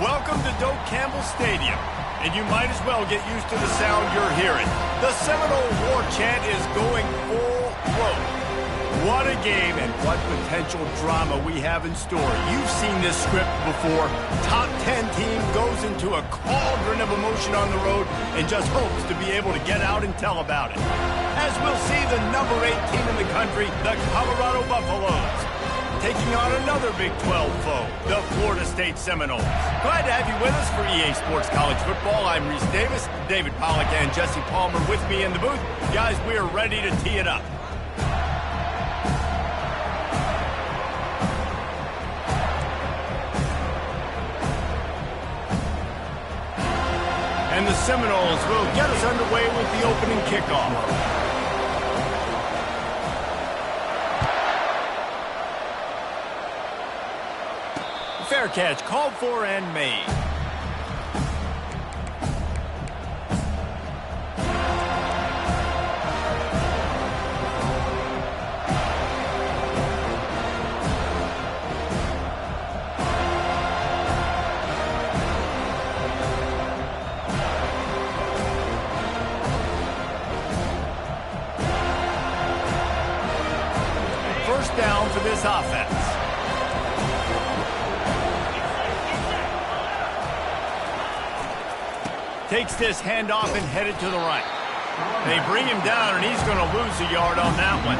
Welcome to Doak Campbell Stadium, and you might as well get used to the sound you're hearing. The Seminole war chant is going full throat. What a game and what potential drama we have in store. You've seen this script before. Top 10 team goes into a cauldron of emotion on the road and just hopes to be able to get out and tell about it. As we'll see the number 8 team in the country, the Colorado Buffaloes, taking on another Big 12 foe, the Florida State Seminoles. Glad to have you with us for EA Sports College Football. I'm Reese Davis, David Pollack and Jesse Palmer with me in the booth. Guys, we are ready to tee it up. And the Seminoles will get us underway with the opening kickoff. Fair catch, called for and made. First down for this offense. Takes this handoff and headed to the right. They bring him down, and he's going to lose a yard on that one.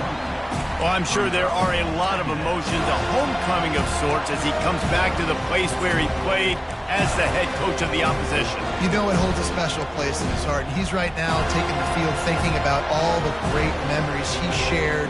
Well, I'm sure there are a lot of emotions, a homecoming of sorts, as he comes back to the place where he played as the head coach of the opposition. You know it holds a special place in his heart. He's right now taking the field thinking about all the great memories he shared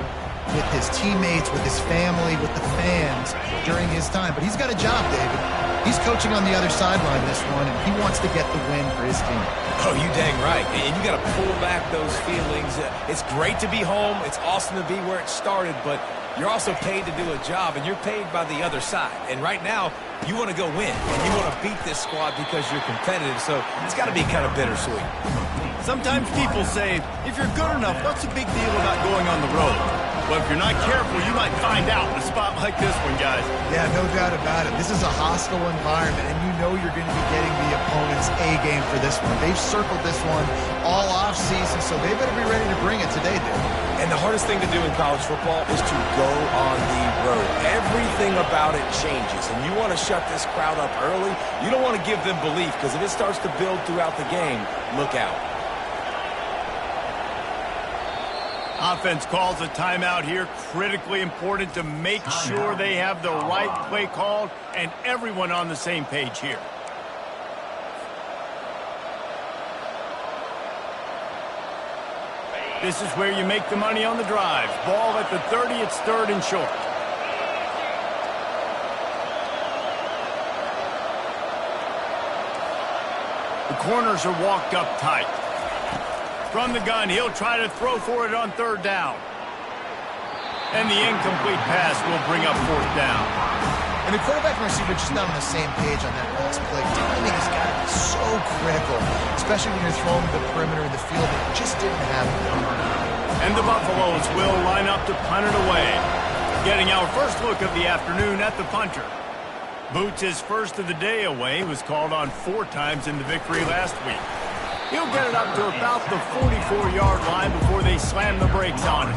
with his teammates, with his family, with the fans during his time. But he's got a job, David. He's coaching on the other sideline this one, and he wants to get the win for his team. Oh, you dang right. And you got to pull back those feelings. It's great to be home. It's awesome to be where it started, but you're also paid to do a job, and you're paid by the other side. And right now, you want to go win, and you want to beat this squad because you're competitive, so it's got to be kind of bittersweet. Sometimes people say, if you're good enough, what's the big deal about going on the road? Well, if you're not careful, you might find out in a spot like this one, guys. Yeah, no doubt about it. This is a hostile environment, and you know you're going to be getting the opponent's A game for this one. They've circled this one all offseason, so they better be ready to bring it today, Dave. And the hardest thing to do in college football is to go on the road. Everything about it changes, and you want to shut this crowd up early. You don't want to give them belief, because if it starts to build throughout the game, look out. Offense calls a timeout here. Critically important to make sure they have the right play called and everyone on the same page here. This is where you make the money on the drive. Ball at the 30, it's third and short. The corners are walked up tight. From the gun, he'll try to throw for it on third down. And the incomplete pass will bring up fourth down. And the quarterback and receiver just not on the same page on that last play. Timing has got to be so critical, especially when you're throwing to the perimeter of the field. It just didn't happen. And the Buffaloes will line up to punt it away. Getting our first look of the afternoon at the punter. Boots, his first of the day away, was called on 4 times in the victory last week. He'll get it up to about the 44-yard line before they slam the brakes on it.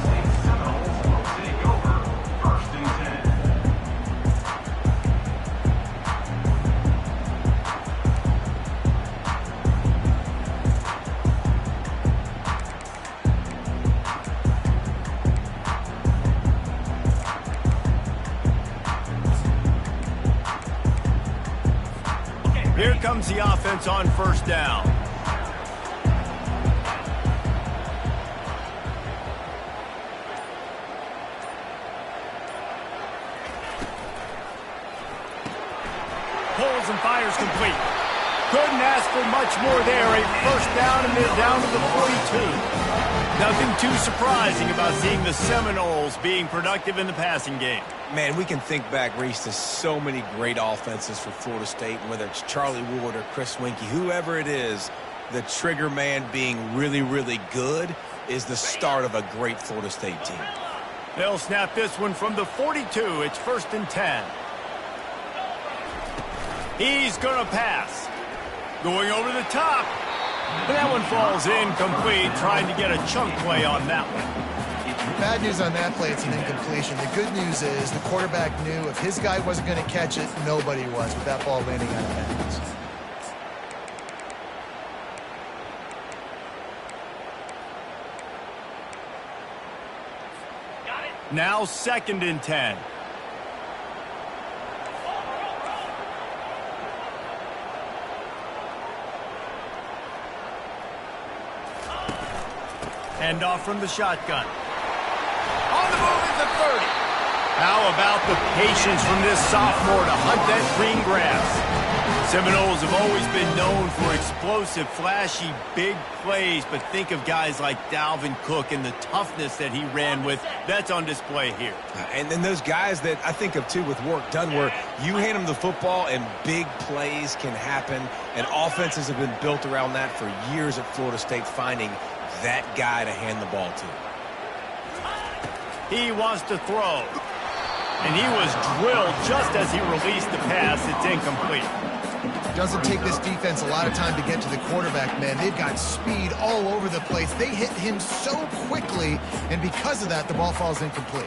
Here comes the offense on first down. Pulls and fires complete. Couldn't ask for much more there. A first down, and they're down to the 42. Nothing too surprising about seeing the Seminoles being productive in the passing game. Man, we can think back, Reese, to so many great offenses for Florida State, whether it's Charlie Ward or Chris Winkie, whoever it is, the trigger man being really, really good is the start of a great Florida State team. They'll snap this one from the 42. It's first and 10. He's going to pass. Going over the top. And that one falls incomplete, trying to get a chunk play on that one. Bad news on that play, it's an incompletion. The good news is the quarterback knew if his guy wasn't going to catch it, nobody was with that ball landing out of bounds. Now 2nd and 10. Hand off from the shotgun. On the move at the 30. How about the patience from this sophomore to hunt that green grass? Seminoles have always been known for explosive, flashy, big plays, but think of guys like Dalvin Cook and the toughness that he ran with. That's on display here. And then those guys that I think of, too, with work done, where you hand them the football and big plays can happen, and offenses have been built around that for years at Florida State, finding that guy to hand the ball to. He wants to throw. And he was drilled just as he released the pass. It's incomplete. Doesn't take this defense a lot of time to get to the quarterback, man. They've got speed all over the place. They hit him so quickly, and because of that, the ball falls incomplete.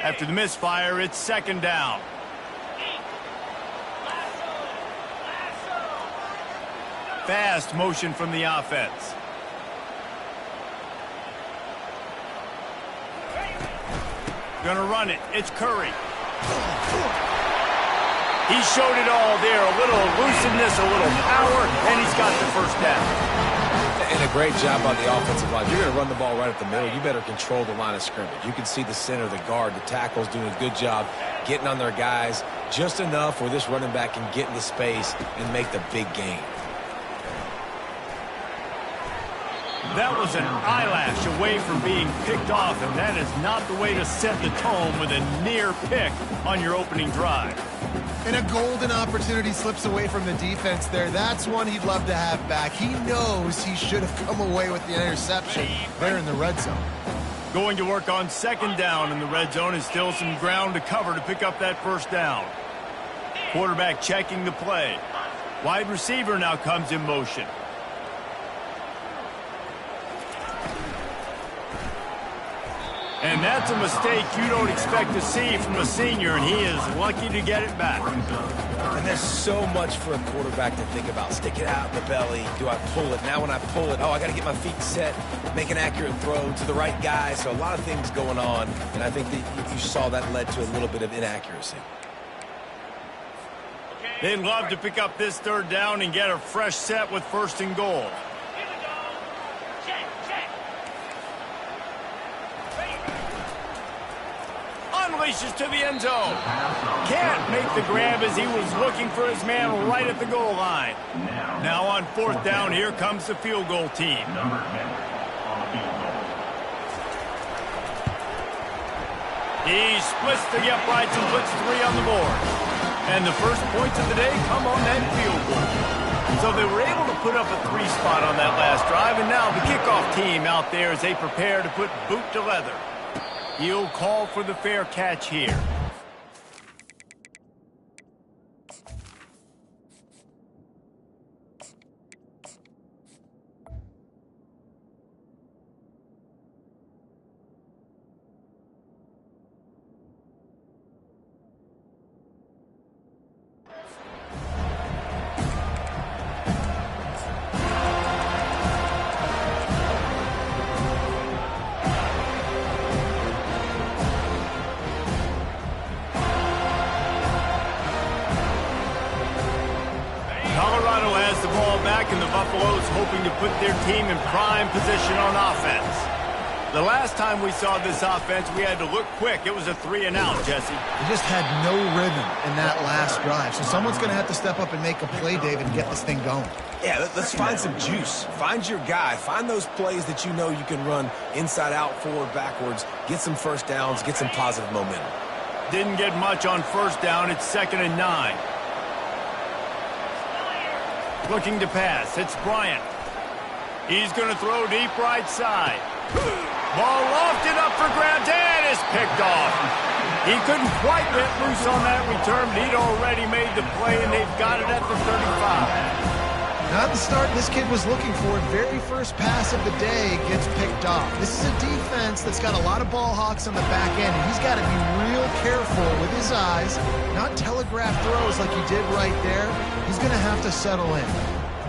After the misfire, it's 2nd down. Fast motion from the offense. Gonna run it. It's Curry. He showed it all there. A little elusiveness, a little power, and he's got the 1st down. And a great job on the offensive line. You're going to run the ball right up the middle. You better control the line of scrimmage. You can see the center, the guard, the tackles doing a good job getting on their guys just enough where this running back can get into space and make the big gain. That was an eyelash away from being picked off, and that is not the way to set the tone with a near pick on your opening drive. And a golden opportunity slips away from the defense there. That's one he'd love to have back. He knows he should have come away with the interception there in the red zone. Going to work on 2nd down in the red zone, and still some ground to cover to pick up that 1st down. Quarterback checking the play. Wide receiver now comes in motion. And that's a mistake you don't expect to see from a senior, and he is lucky to get it back. And there's so much for a quarterback to think about. Stick it out in the belly. Do I pull it? Now when I pull it, I got to get my feet set, make an accurate throw to the right guy. So a lot of things going on, and I think that you saw that led to a little bit of inaccuracy. They'd love to pick up this 3rd down and get a fresh set with 1st and goal. Unleashes to the end zone. Can't make the grab as he was looking for his man right at the goal line. Now on 4th down, here comes the field goal team. He splits the uprights and puts 3 on the board. And the first points of the day come on that field goal. So they were able to put up a 3 spot on that last drive, and now the kickoff team out there as they prepare to put boot to leather. He'll call for the fair catch here. And the Buffaloes hoping to put their team in prime position on offense. The last time we saw this offense, we had to look quick. It was a 3-and-out, Jesse. They just had no rhythm in that last drive. So someone's going to have to step up and make a play, David, and get this thing going. Yeah, let's find some juice. Find your guy. Find those plays that you know you can run inside out, forward, backwards. Get some 1st downs. Get some positive momentum. Didn't get much on 1st down. It's 2nd and 9. Looking to pass. It's Bryant. He's going to throw deep right side. Ball lofted up for grabs and is picked off. He couldn't quite let loose on that return, but he'd already made the play, and they've got it at the 35. Not the start this kid was looking for. Very first pass of the day gets picked off. This is a defense that's got a lot of ball hawks on the back end, and he's got to be real careful with his eyes, not telegraph throws like he did right there. He's going to have to settle in.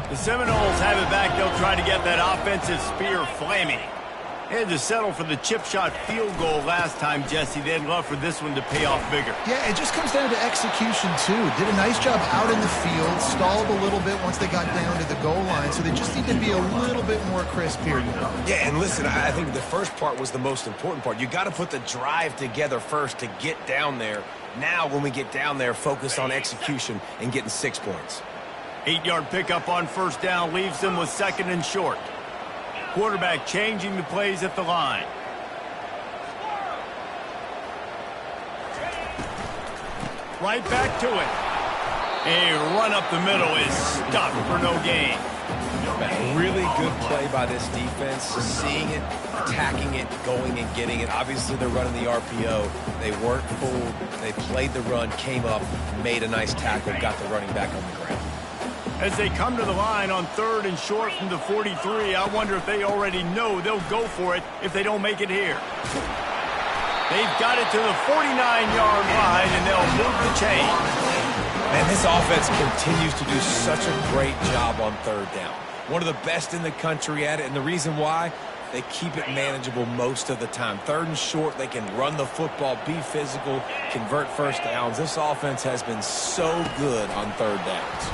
The Seminoles have it back. They'll try to get that offensive spear flaming. They had to settle for the chip shot field goal last time, Jesse. They'd love for this one to pay off bigger. Yeah, it just comes down to execution, too. Did a nice job out in the field, stalled a little bit once they got down to the goal line, so they just need to be a little bit more crisp here. Yeah, and listen, I think the first part was the most important part. You got to put the drive together first to get down there. Now, when we get down there, focus on execution and getting 6 points. 8-yard pickup on first down leaves them with 2nd and short. Quarterback changing the plays at the line. Right back to it. A run up the middle is stopped for no gain. Really good play by this defense. Seeing it, attacking it, going and getting it. Obviously, they're running the RPO. They weren't fooled. They played the run, came up, made a nice tackle, got the running back on the ground. As they come to the line on 3rd and short from the 43, I wonder if they already know they'll go for it if they don't make it here. They've got it to the 49-yard line, and they'll move the chain. Man, this offense continues to do such a great job on 3rd down. One of the best in the country at it, and the reason why, they keep it manageable most of the time. 3rd and short, they can run the football, be physical, convert first downs. This offense has been so good on 3rd downs.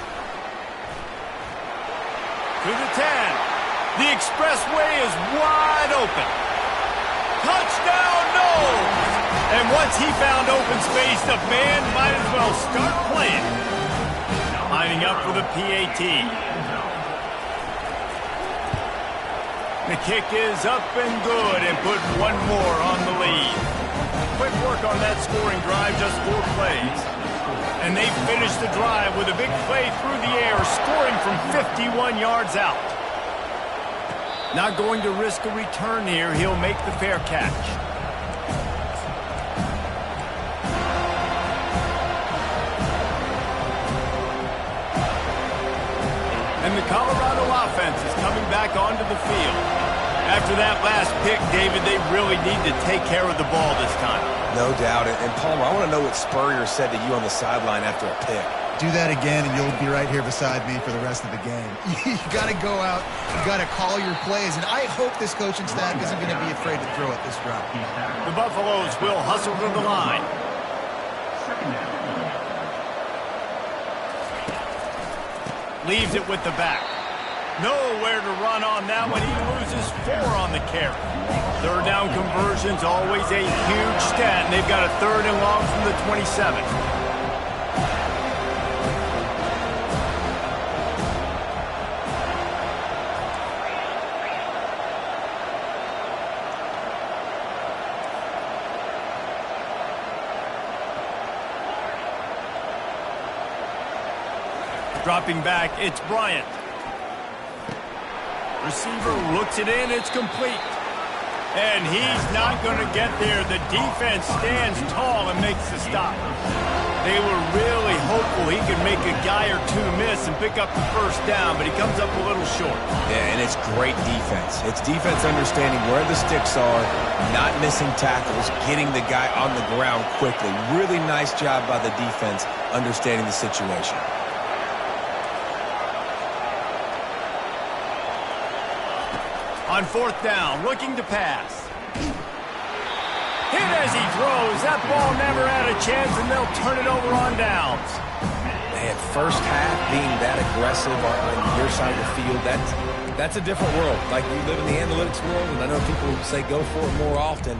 To the 10. The expressway is wide open. Touchdown, Dawg! And once he found open space, the band might as well start playing. Lining up for the PAT. The kick is up and good and put one more on the lead. Quick work on that scoring drive, just 4 plays. And they finished the drive with a big play through the air, scoring from 51 yards out. Not going to risk a return here. He'll make the fair catch. And the Colorado offense is coming back onto the field. After that last pick, David, they really need to take care of the ball this time. No doubt. And Palmer, I want to know what Spurrier said to you on the sideline after a pick. Do that again, and you'll be right here beside me for the rest of the game. You got to go out. You got to call your plays, and I hope this coaching staff isn't going to be afraid to throw it this drive. The Buffaloes will hustle to the line. Leaves it with the back. Nowhere to run on that one. He loses 4 on the carry. 3rd down conversion's always a huge stat, and they've got a 3rd and long from the 27. Dropping back, it's Bryant. Receiver looks it in, it's complete. And he's not going to get there. The defense stands tall and makes the stop. They were really hopeful he could make a guy or 2 miss and pick up the first down, but he comes up a little short. Yeah, and it's great defense. It's defense understanding where the sticks are, not missing tackles, getting the guy on the ground quickly. Really nice job by the defense understanding the situation. On 4th down, looking to pass. Hit as he throws. That ball never had a chance, and they'll turn it over on downs. Man, first half being that aggressive on your side of the field, that's a different world. Like, you live in the analytics world, and I know people say go for it more often.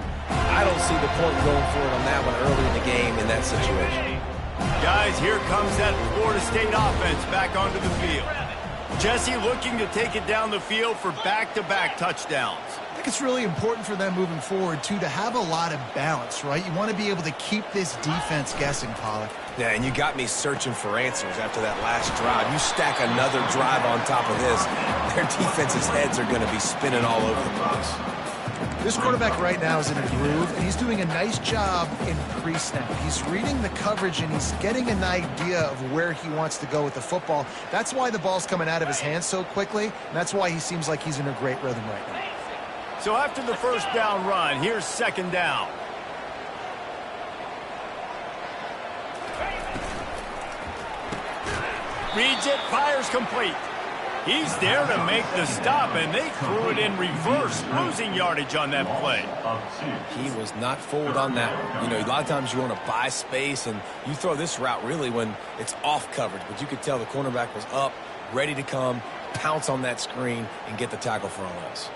I don't see the point in going for it on that one early in the game in that situation. Guys, here comes that Florida State offense back onto the field. Jesse looking to take it down the field for back-to-back touchdowns. I it's really important for them moving forward, too, to have a lot of balance, right? You want to be able to keep this defense guessing, Pollack. Yeah, and you got me searching for answers after that last drive. You stack another drive on top of this, their defense's heads are going to be spinning all over the place. This quarterback right now is in a groove, and he's doing a nice job in pre-snap. He's reading the coverage, and he's getting an idea of where he wants to go with the football. That's why the ball's coming out of his hands so quickly, and that's why he seems like he's in a great rhythm right now. So after the first down run, here's second down. Reads it, fires complete. He's there to make the stop, and they threw it in reverse, losing yardage on that play. He was not fooled on that one. You know, a lot of times you want to buy space, and you throw this route really when it's off coverage. But you could tell the cornerback was up, ready to come, pounce on that screen, and get the tackle for a loss.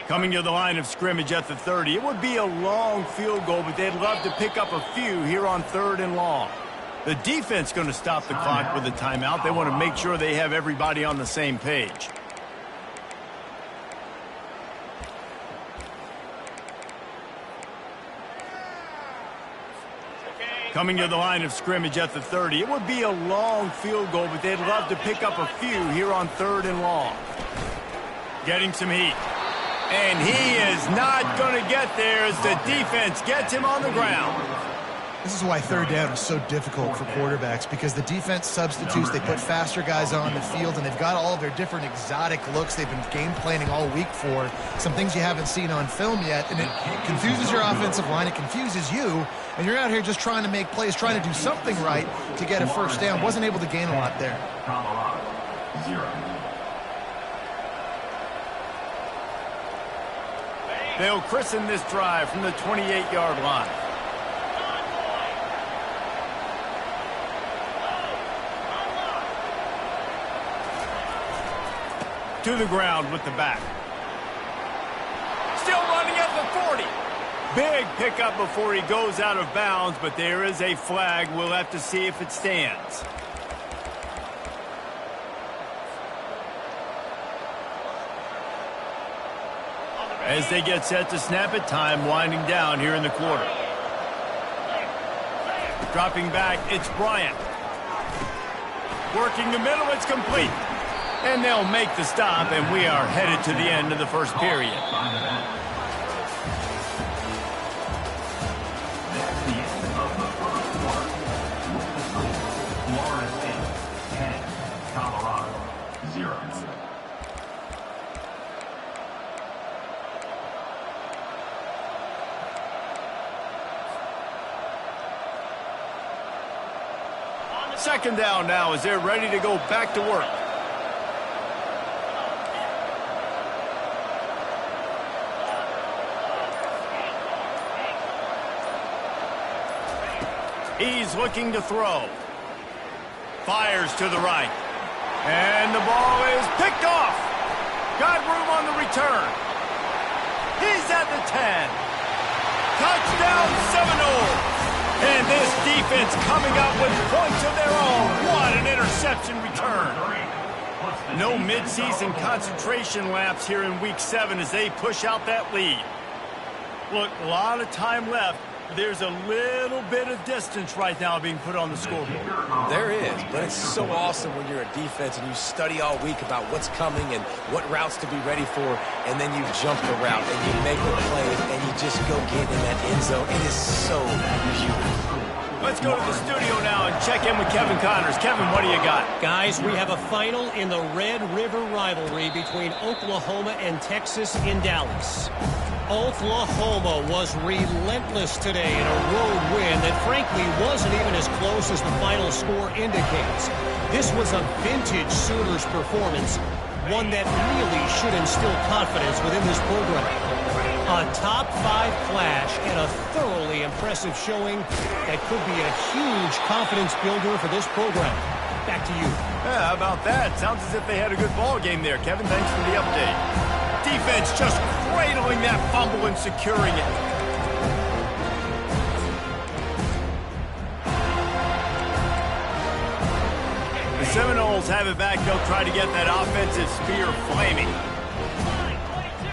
Coming to the line of scrimmage at the 30. It would be a long field goal, but they'd love to pick up a few here on 3rd and long. The defense going to stop the clock with a timeout. They want to make sure they have everybody on the same page. Coming to the line of scrimmage at the 30. It would be a long field goal, but they'd love to pick up a few here on 3rd and long. Getting some heat. And he is not going to get there as the defense gets him on the ground. This is why 3rd down is so difficult for quarterbacks, because the defense substitutes. They put faster guys on the field, and they've got all of their different exotic looks they've been game planning all week for, some things you haven't seen on film yet, and it confuses your offensive line. It confuses you, and you're out here just trying to make plays, trying to do something right to get a first down. Wasn't able to gain a lot there. They'll christen this drive from the 28-yard line. To the ground with the back. Still running at the 40. Big pickup before he goes out of bounds, but there is a flag. We'll have to see if it stands. As they get set to snap it, time winding down here in the quarter. Dropping back, it's Bryant. Working the middle, it's complete. And they'll make the stop, and we are headed to the end of the first period. Second down now as they're ready to go back to work. He's looking to throw. Fires to the right. And the ball is picked off. Got room on the return. He's at the 10. Touchdown Seminoles. And this defense coming up with points of their own. What an interception return. No midseason concentration laps here in Week 7 as they push out that lead. Look, a lot of time left. There's a little bit of distance right now being put on the scoreboard. There is, but it's so awesome when you're a defense and you study all week about what's coming and what routes to be ready for, and then you jump the route and you make the play and you just go get in that end zone. It is so beautiful. Let's go to the studio now and check in with Kevin Connors. Kevin, what do you got? Guys, we have a final in the Red River rivalry between Oklahoma and Texas in Dallas. Oklahoma was relentless today in a road win that frankly wasn't even as close as the final score indicates. This was a vintage Sooners performance, one that really should instill confidence within this program. A top 5 clash and a thoroughly impressive showing that could be a huge confidence builder for this program. Back to you. Yeah, how about that? Sounds as if they had a good ball game there. Kevin, thanks for the update. Defense just cradling that fumble and securing it. The Seminoles have it back. They'll try to get that offensive spear flaming.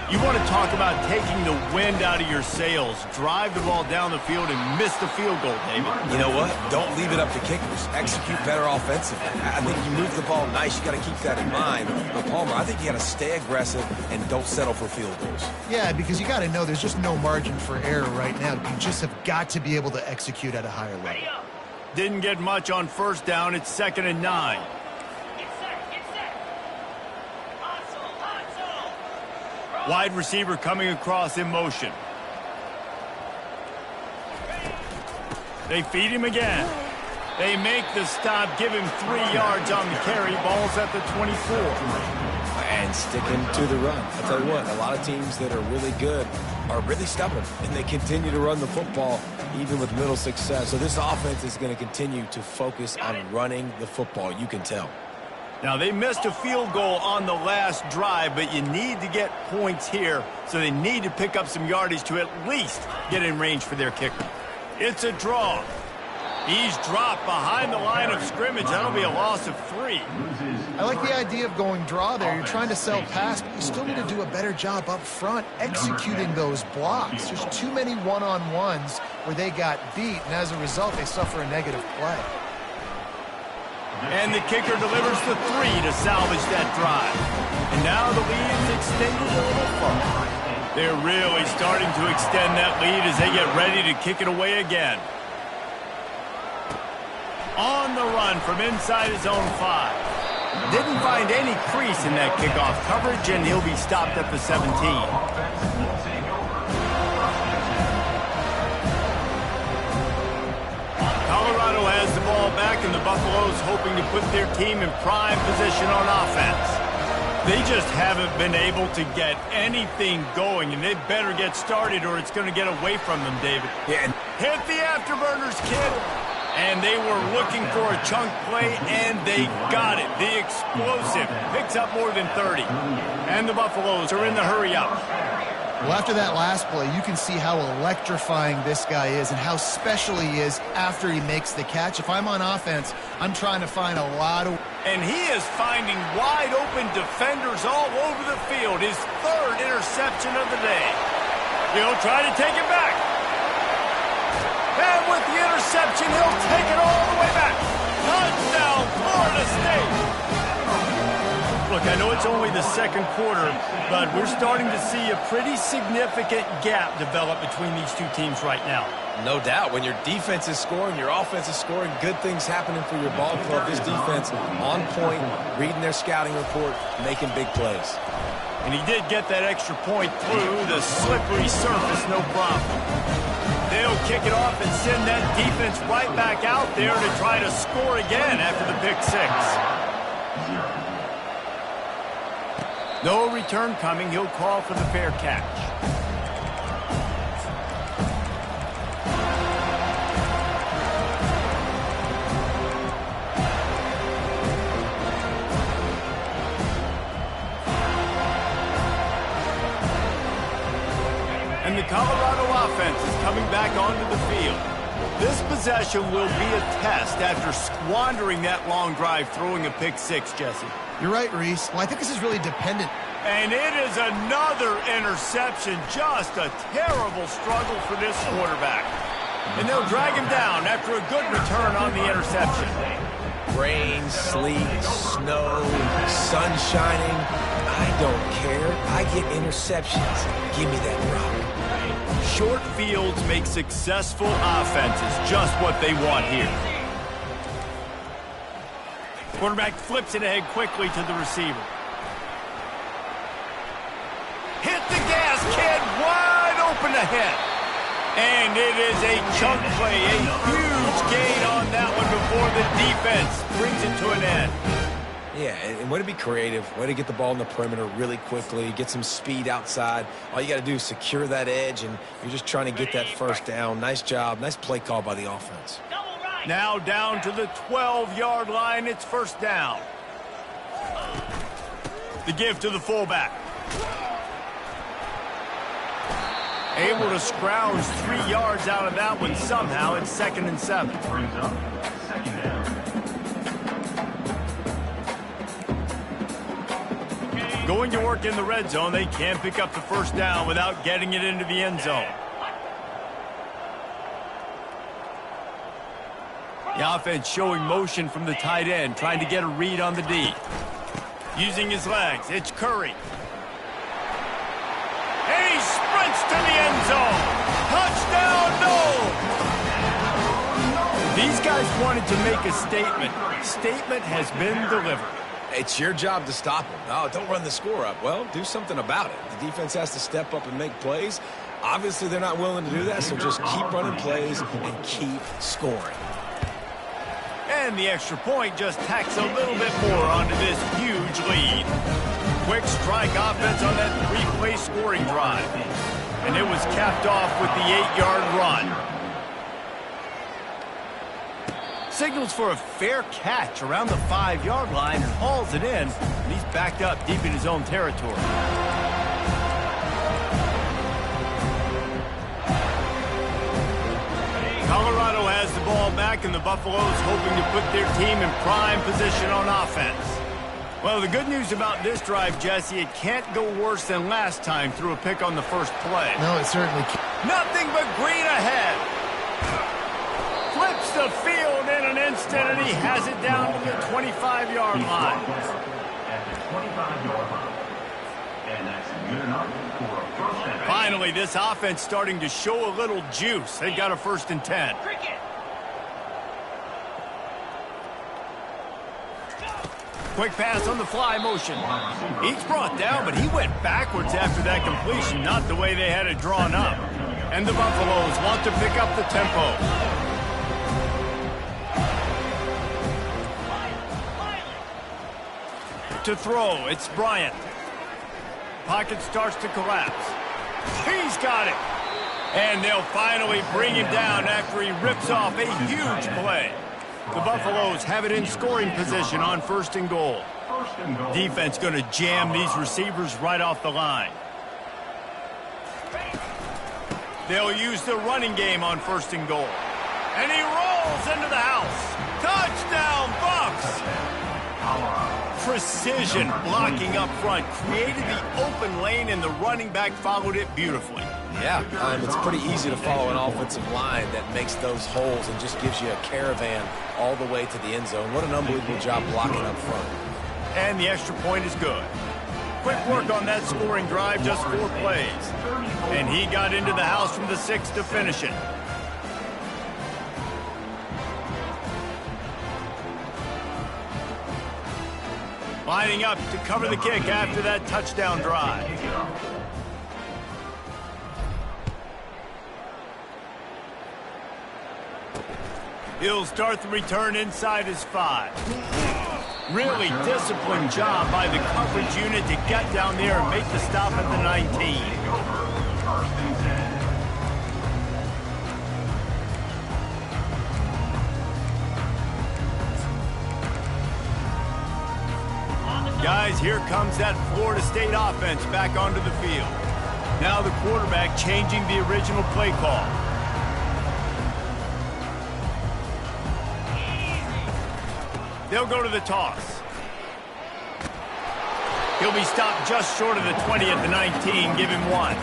You want to talk about taking the wind out of your sails. Drive the ball down the field and miss the field goal, David. You know what? Don't leave it up to kickers. Execute better offensively. I think you move the ball nice. You got to keep that in mind. But Palmer, I think you got to stay aggressive and don't settle for field goals. Yeah, because you got to know there's just no margin for error right now. You just have got to be able to execute at a higher level. Didn't get much on first down. It's 2nd and 9. Wide receiver coming across in motion. They feed him again. They make the stop, give him 3 yards on the carry. Ball's at the 24. And sticking to the run. I'll tell you what, a lot of teams that are really good are really stubborn, and they continue to run the football even with little success. So this offense is going to continue to focus on running the football. You can tell. Now, they missed a field goal on the last drive, but you need to get points here, so they need to pick up some yardage to at least get in range for their kicker. It's a draw. He's dropped behind the line of scrimmage. That'll be a loss of 3. I like the idea of going draw there. You're trying to sell pass, but you still need to do a better job up front executing those blocks. There's too many one-on-ones where they got beat, and as a result, they suffer a negative play. And the kicker delivers the 3 to salvage that drive. And now the lead's extended a little further. They're really starting to extend that lead as they get ready to kick it away again. On the run from inside his own 5. Didn't find any crease in that kickoff coverage, and he'll be stopped at the 17. Colorado has the ball back, and the Buffaloes hoping to put their team in prime position on offense. They just haven't been able to get anything going, and they better get started or it's going to get away from them, David. Yeah. Hit the afterburners, kid. And they were looking for a chunk play, and they got it. The explosive picks up more than 30. And the Buffaloes are in the hurry-up. Well, after that last play, you can see how electrifying this guy is and how special he is after he makes the catch. If I'm on offense, I'm trying to find a lot of... And he is finding wide-open defenders all over the field. His 3rd interception of the day. He'll try to take it back. And with the interception, he'll take it all the way back. Touchdown, Florida State. Look, I know it's only the 2nd quarter, but we're starting to see a pretty significant gap develop between these two teams right now. No doubt. When your defense is scoring, your offense is scoring, good things happening for your ball club. This defense on point, reading their scouting report, making big plays. And he did get that extra point through the slippery surface, no problem. They'll kick it off and send that defense right back out there to try to score again after the pick 6. No return coming. He'll call for the fair catch. And the Colorado offense is coming back onto the field. This possession will be a test after squandering that long drive, throwing a pick 6, Jesse. You're right, Reese. Well, I think this is really dependent. And it is another interception. Just a terrible struggle for this quarterback. And they'll drag him down after a good return on the interception. Rain, sleet, snow, sun shining. I don't care. I get interceptions. Give me that rock. Short fields make successful offenses just what they want here. Quarterback flips it ahead quickly to the receiver. Hit the gas, kid. Wide open ahead. And it is a chunk play. A huge gain on that one before the defense brings it to an end. Yeah, and way to be creative, way to get the ball in the perimeter really quickly, get some speed outside. All you got to do is secure that edge, and you're just trying to get that first down. Nice job, nice play call by the offense. Now down to the 12-yard line, it's first down. The give to the fullback. Able to scrounge 3 yards out of that one somehow. It's 2nd and 7. Going to work in the red zone, they can't pick up the first down without getting it into the end zone. The offense showing motion from the tight end, trying to get a read on the D. Using his legs, it's Curry. And he sprints to the end zone. Touchdown, no! These guys wanted to make a statement. Statement has been delivered. It's your job to stop them. Oh, don't run the score up. Well, do something about it. The defense has to step up and make plays. Obviously, they're not willing to do that, so just keep running plays and keep scoring. And the extra point just tacks a little bit more onto this huge lead. Quick strike offense on that 3-play scoring drive. And it was capped off with the 8-yard run. Signals for a fair catch around the 5-yard line and hauls it in. And he's backed up deep in his own territory. Colorado has the ball back, and the Buffaloes hoping to put their team in prime position on offense. Well, the good news about this drive, Jesse, it can't go worse than last time through a pick on the first play. No, it certainly can't. Nothing but green ahead. Flips the field in an instant, and he has it down to the 25-yard line. At the 25-yard line. And that's good enough for a first and 8. Finally, this offense starting to show a little juice. They got a 1st and 10. Quick pass on the fly motion. He's brought down, but he went backwards after that completion, not the way they had it drawn up. And the Buffaloes want to pick up the tempo. To throw, it's Bryant. Pocket starts to collapse. He's got it. And they'll finally bring him down after he rips off a huge play. The Buffaloes have it in scoring position on 1st and goal. Defense going to jam these receivers right off the line. They'll use the running game on 1st and goal. And he rolls into the house. Touchdown, Bucks! Precision blocking up front created the open lane, and the running back followed it beautifully. Yeah, it's pretty easy to follow an offensive line that makes those holes and just gives you a caravan all the way to the end zone. What an unbelievable job blocking up front. And the extra point is good. Quick work on that scoring drive, just 4 plays. And he got into the house from the 6 to finish it. Lining up to cover the kick after that touchdown drive. He'll start the return inside his 5. Really disciplined job by the coverage unit to get down there and make the stop at the 19. Guys, here comes that Florida State offense back onto the field. Now the quarterback changing the original play call. They'll go to the toss. He'll be stopped just short of the 20 at the 19. Give him 1.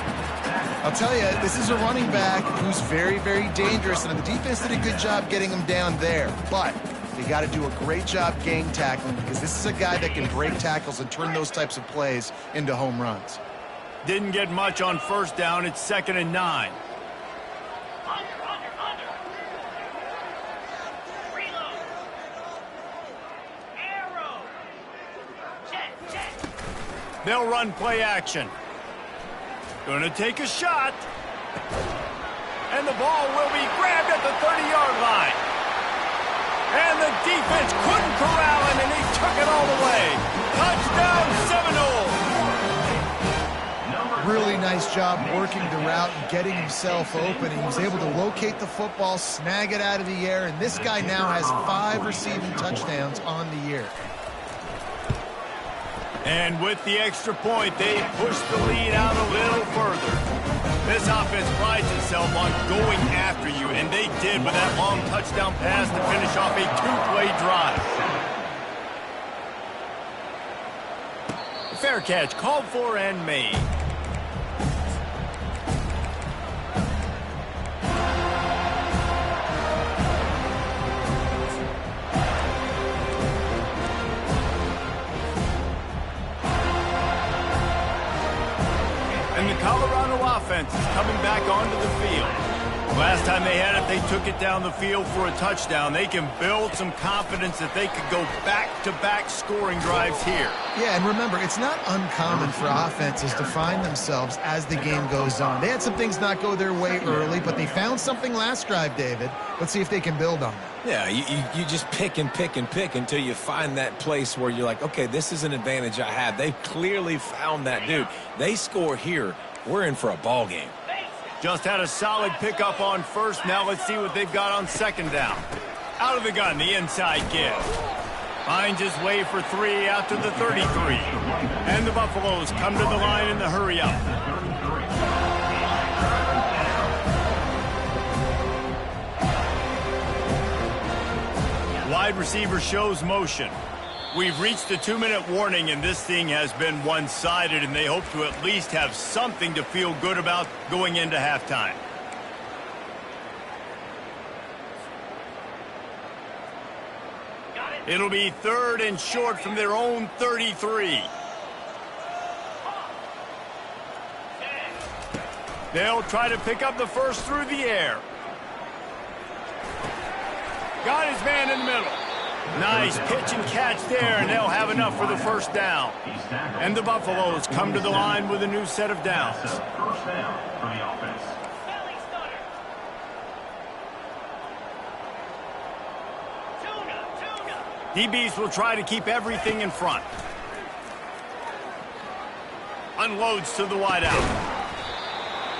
I'll tell you, this is a running back who's very, very dangerous, and the defense did a good job getting him down there. But they got to do a great job gang tackling, because this is a guy that can break tackles and turn those types of plays into home runs. Didn't get much on 1st down. It's 2nd and 9. They'll run play action. Gonna take a shot. And the ball will be grabbed at the 30-yard line. And the defense couldn't corral him, and he took it all the way. Touchdown, Seminole. Really nice job working the route and getting himself open. He was able to locate the football, snag it out of the air, and this guy now has 5 receiving touchdowns on the year. And with the extra point, they push the lead out a little further. This offense prides itself on going after you, and they did with that long touchdown pass to finish off a 2-play drive. Fair catch called for and made. And the Colorado offense is coming back onto the field. Last time they had it, they took it down the field for a touchdown. They can build some confidence that they could go back-to-back scoring drives here. Yeah, and remember, it's not uncommon for offenses to find themselves as the game goes on. They had some things not go their way early, but they found something last drive, David. Let's see if they can build on that. Yeah, you just pick and pick and pick until you find that place where you're like, okay, this is an advantage I have. They've clearly found that, dude. They score here, we're in for a ball game. Just had a solid pickup on first. Now let's see what they've got on second down. Out of the gun, the inside give. Finds his way for 3 out to the 33. And the Buffaloes come to the line in the hurry up. Wide receiver shows motion. We've reached the 2-minute warning, and this thing has been one-sided, and they hope to at least have something to feel good about going into halftime. It'll be 3rd and short from their own 33. They'll try to pick up the first through the air. Got his man in the middle. Nice pitch and catch there, and they'll have enough for the first down. And the Buffaloes come to the line with a new set of downs. First down for the offense. DBs will try to keep everything in front. Unloads to the wideout.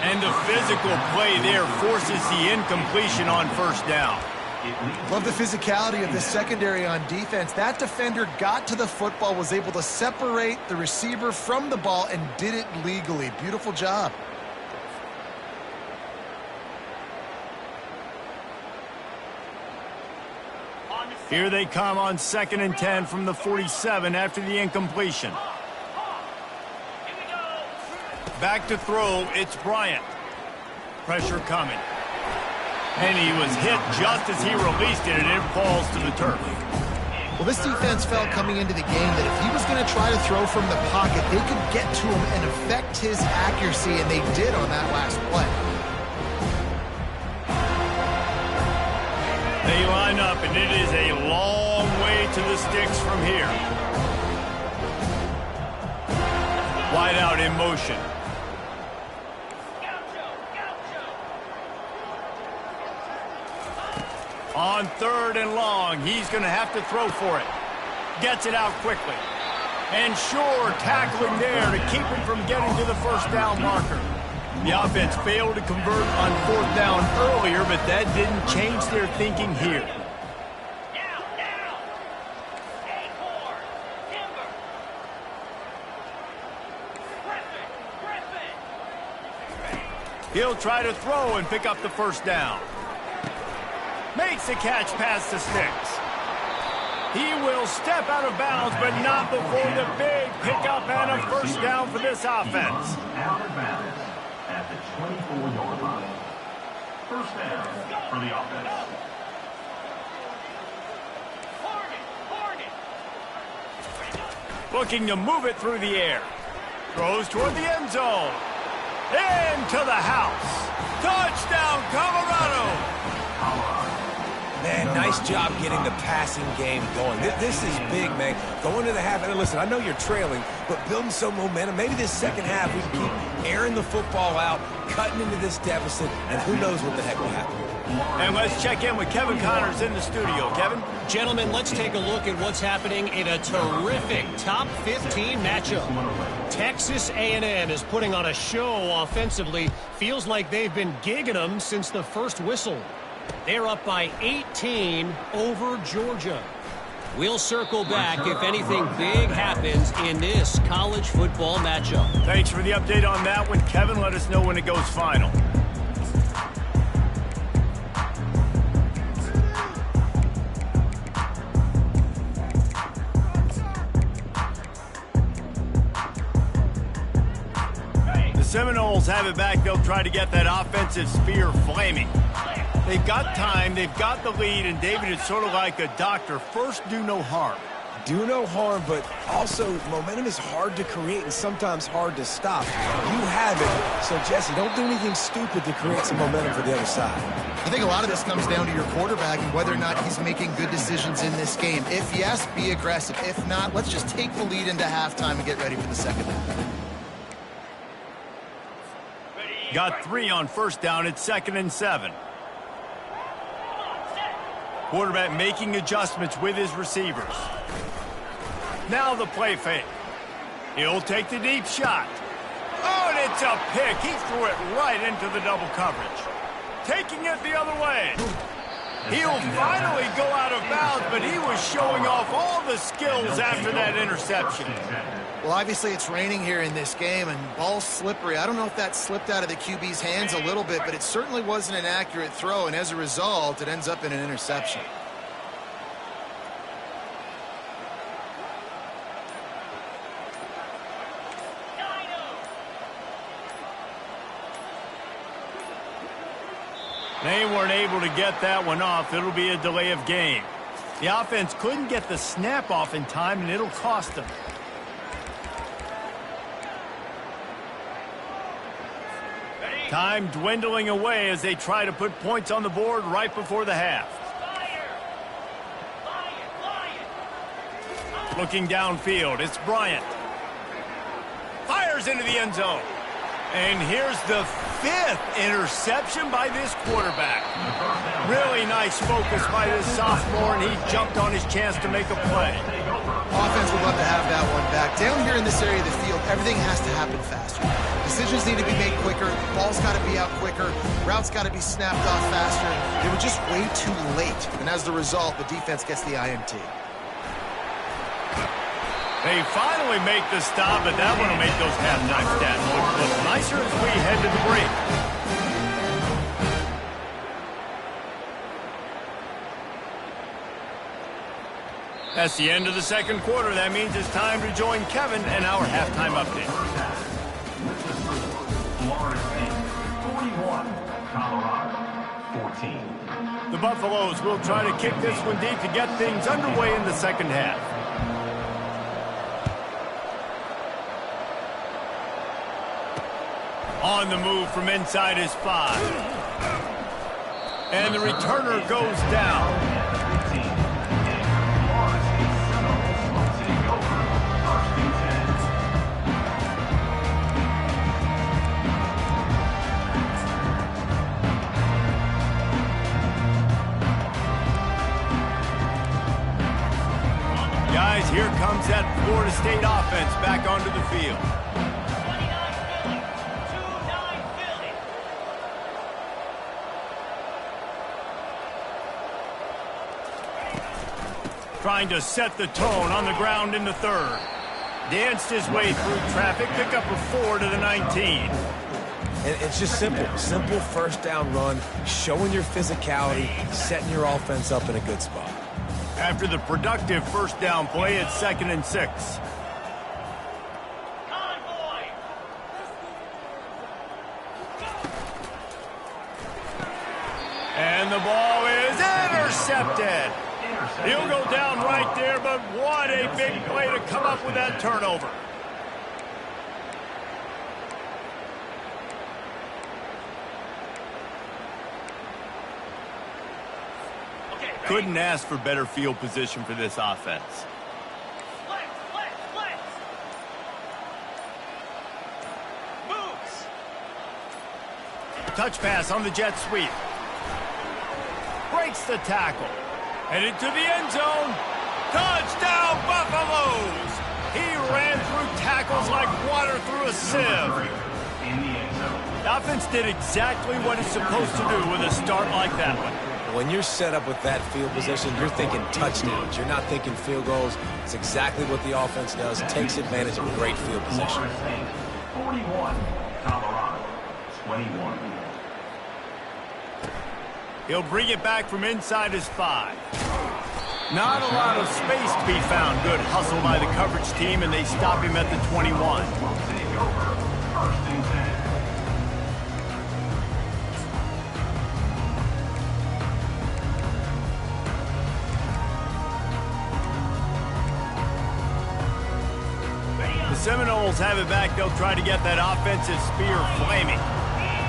And the physical play there forces the incompletion on first down. Love the physicality of the secondary on defense. That defender got to the football, was able to separate the receiver from the ball, and did it legally. Beautiful job. Here they come on 2nd and 10 from the 47 after the incompletion. Back to throw, it's Bryant. Pressure coming. And he was hit just as he released it, and it falls to the turf. Well, this defense felt coming into the game that if he was going to try to throw from the pocket, they could get to him and affect his accuracy, and they did on that last play. They line up, and it is a long way to the sticks from here. Wide out in motion. On 3rd and long, he's going to have to throw for it. Gets it out quickly. And sure, tackling there to keep him from getting to the first down marker. The offense failed to convert on 4th down earlier, but that didn't change their thinking here. He'll try to throw and pick up the first down. Makes the catch past the sticks. He will step out of bounds, but not before the big pickup and a first down for this offense. Out of bounds at the 24-yard line. First down for the offense. Looking to move it through the air. Throws toward the end zone. Into the house. Touchdown, Colorado! Man, nice job getting the passing game going. This is big, man. Going to the half, and listen, I know you're trailing, but building some momentum. Maybe this second half we can keep airing the football out, cutting into this deficit, and who knows what the heck will happen. And let's check in with Kevin Connors in the studio. Kevin? Gentlemen, let's take a look at what's happening in a terrific top 15 matchup. Texas A&M is putting on a show offensively. Feels like they've been gigging them since the first whistle. They're up by 18 over Georgia. We'll circle back if anything big happens in this college football matchup. Thanks for the update on that one, Kevin. Let us know when it goes final. Seminoles have it back. They'll try to get that offensive spear flaming. They've got time, they've got the lead, and David, it's sort of like a doctor. First, do no harm. Do no harm, but also momentum is hard to create and sometimes hard to stop. You have it, so Jesse, don't do anything stupid to create some momentum for the other side. I think a lot of this comes down to your quarterback and whether or not he's making good decisions in this game. If yes, be aggressive. If not, let's just take the lead into halftime and get ready for the second half. Got 3 on first down. It's 2nd and 7. Quarterback making adjustments with his receivers. Now the play fake. He'll take the deep shot. Oh, and it's a pick. He threw it right into the double coverage. Taking it the other way. He'll finally go out of bounds, but he was showing off all the skills after that interception. Well, obviously it's raining here in this game, and ball's slippery. I don't know if that slipped out of the QB's hands a little bit, but it certainly wasn't an accurate throw, and as a result, it ends up in an interception. They weren't able to get that one off. It'll be a delay of game. The offense couldn't get the snap off in time, and it'll cost them. Time dwindling away as they try to put points on the board right before the half. Looking downfield, it's Bryant. Fires into the end zone. And here's the 5th interception by this quarterback. Really nice focus by this sophomore, and he jumped on his chance to make a play. Offense would love to have that one back. Down here in this area of the field, everything has to happen faster. Decisions need to be made quicker. Ball's got to be out quicker. Routes got to be snapped off faster. They were just way too late. And as the result, the defense gets the INT. They finally make the stop, but that one will make those halftime stats look nicer as we head to the break. That's the end of the second quarter. That means it's time to join Kevin and our halftime update. Florida State 41, Colorado 14. The Buffaloes will try to kick this one deep to get things underway in the second half. On the move from inside his 5. And the returner goes down. Guys, here comes that Florida State offense back onto the field. Trying to set the tone on the ground in the third. Danced his way through traffic, pick up a 4 to the 19. And it's just simple. Simple first down run, showing your physicality, setting your offense up in a good spot. After the productive first down play, it's 2nd and 6. And the ball is intercepted. He'll go down right there, but what a big play to come up with that turnover. Couldn't ask for better field position for this offense. Moves. Touch pass on the jet sweep. Breaks the tackle. Headed to the end zone. Touchdown, Buffaloes! He ran through tackles like water through a sieve. The offense did exactly what it's supposed to do with a start like that one. When you're set up with that field position, you're thinking touchdowns. You're not thinking field goals. It's exactly what the offense does. Takes advantage of great field position. 41, Colorado 21. He'll bring it back from inside his 5. Not a lot of space to be found. Good hustle by the coverage team, and they stop him at the 21. Take over, 1st and 10. Seminoles have it back. They'll try to get that offensive spear flaming.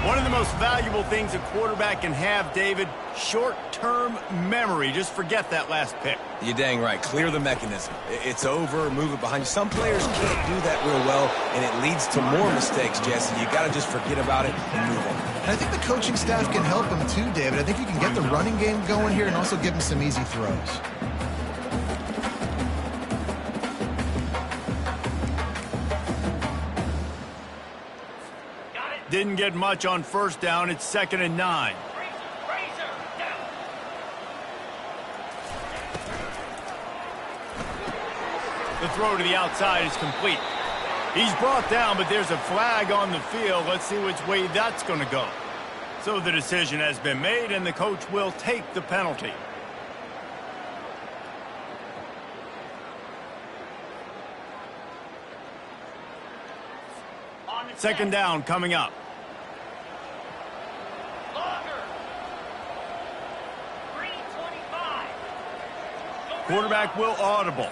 One of the most valuable things a quarterback can have, David, short-term memory. Just forget that last pick. You're dang right. Clear the mechanism. It's over, move it behind you. Some players can't do that real well, and it leads to more mistakes, Jesse. You got to just forget about it and move on. And I think the coaching staff can help him too, David. I think you can get the running game going here and also give him some easy throws. Didn't get much on first down. It's 2nd and 9. The throw to the outside is complete. He's brought down, but there's a flag on the field. Let's see which way that's going to go. So the decision has been made, and the coach will take the penalty. Second down coming up. Quarterback will audible.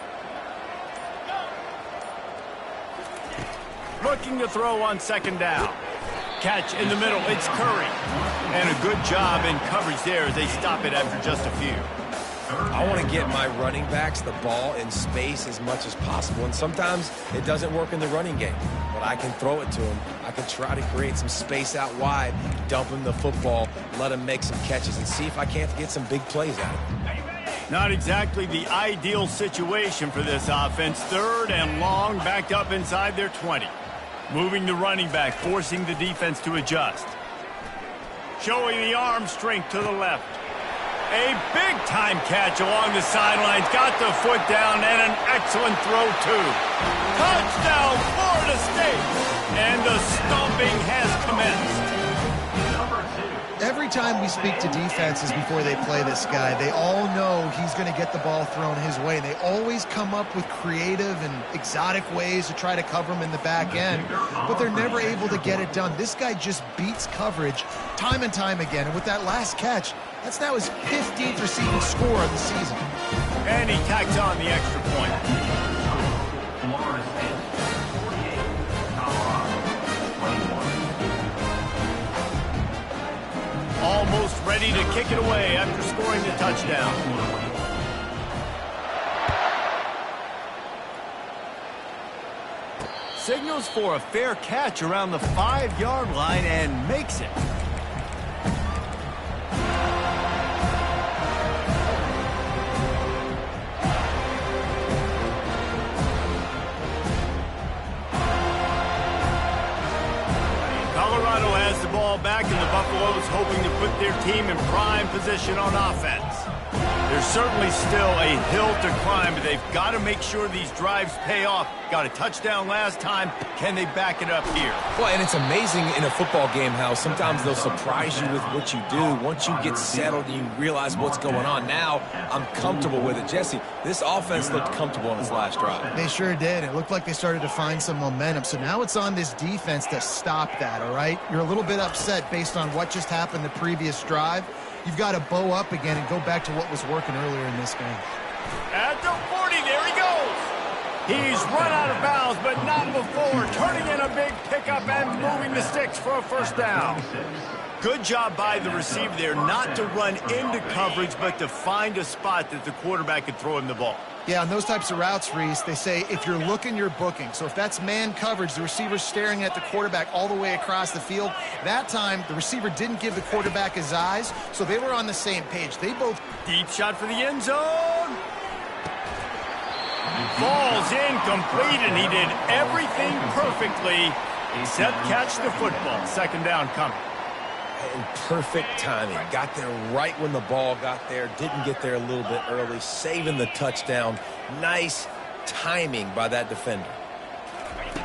Looking to throw on 2nd down. Catch in the middle. It's Curry. And a good job in coverage there as they stop it after just a few. I want to get my running backs the ball in space as much as possible, and sometimes it doesn't work in the running game, but I can throw it to him. I can try to create some space out wide, dump him the football, let him make some catches, and see if I can't get some big plays out of him. Not exactly the ideal situation for this offense. 3rd and long, backed up inside their 20. Moving the running back, forcing the defense to adjust. Showing the arm strength to the left. A big-time catch along the sidelines. Got the foot down and an excellent throw, too. Touchdown, Florida State! And the stomping has commenced. Every time we speak to defenses before they play this guy, they all know he's going to get the ball thrown his way. They always come up with creative and exotic ways to try to cover him in the back end, but they're never able to get it done. This guy just beats coverage time and time again, and with that last catch, that's now his 15th receiving score of the season. And he tacks on the extra point. Almost ready to kick it away after scoring the touchdown. Signals for a fair catch around the 5-yard line and makes it. Colorado has the ball back, and the Buffaloes hoping to put their team in prime position on offense. There's certainly still a hill to climb, but they've got to make sure these drives pay off. Got a touchdown last time. Can they back it up here? Well, and it's amazing in a football game how sometimes they'll surprise you with what you do. Once you get settled and you realize what's going on, now I'm comfortable with it. Jesse, this offense looked comfortable on its last drive. They sure did. It looked like they started to find some momentum. So now it's on this defense to stop that, all right? You're a little bit upset based on what just happened the previous drive. You've got to bow up again and go back to what was working earlier in this game. At the 40, there he goes. He's run out of bounds, but not before. Turning in a big pickup and moving the sticks for a first down. Good job by the receiver there not to run into coverage, but to find a spot that the quarterback could throw him the ball. Yeah, on those types of routes, Reese, they say if you're looking, you're booking. So if that's man coverage, the receiver's staring at the quarterback all the way across the field. That time, the receiver didn't give the quarterback his eyes, so they were on the same page. They both... Deep shot for the end zone. Falls incomplete, and he did everything perfectly except catch the football. Second down coming. And perfect timing. Got there right when the ball got there. Didn't get there a little bit early. Saving the touchdown. Nice timing by that defender.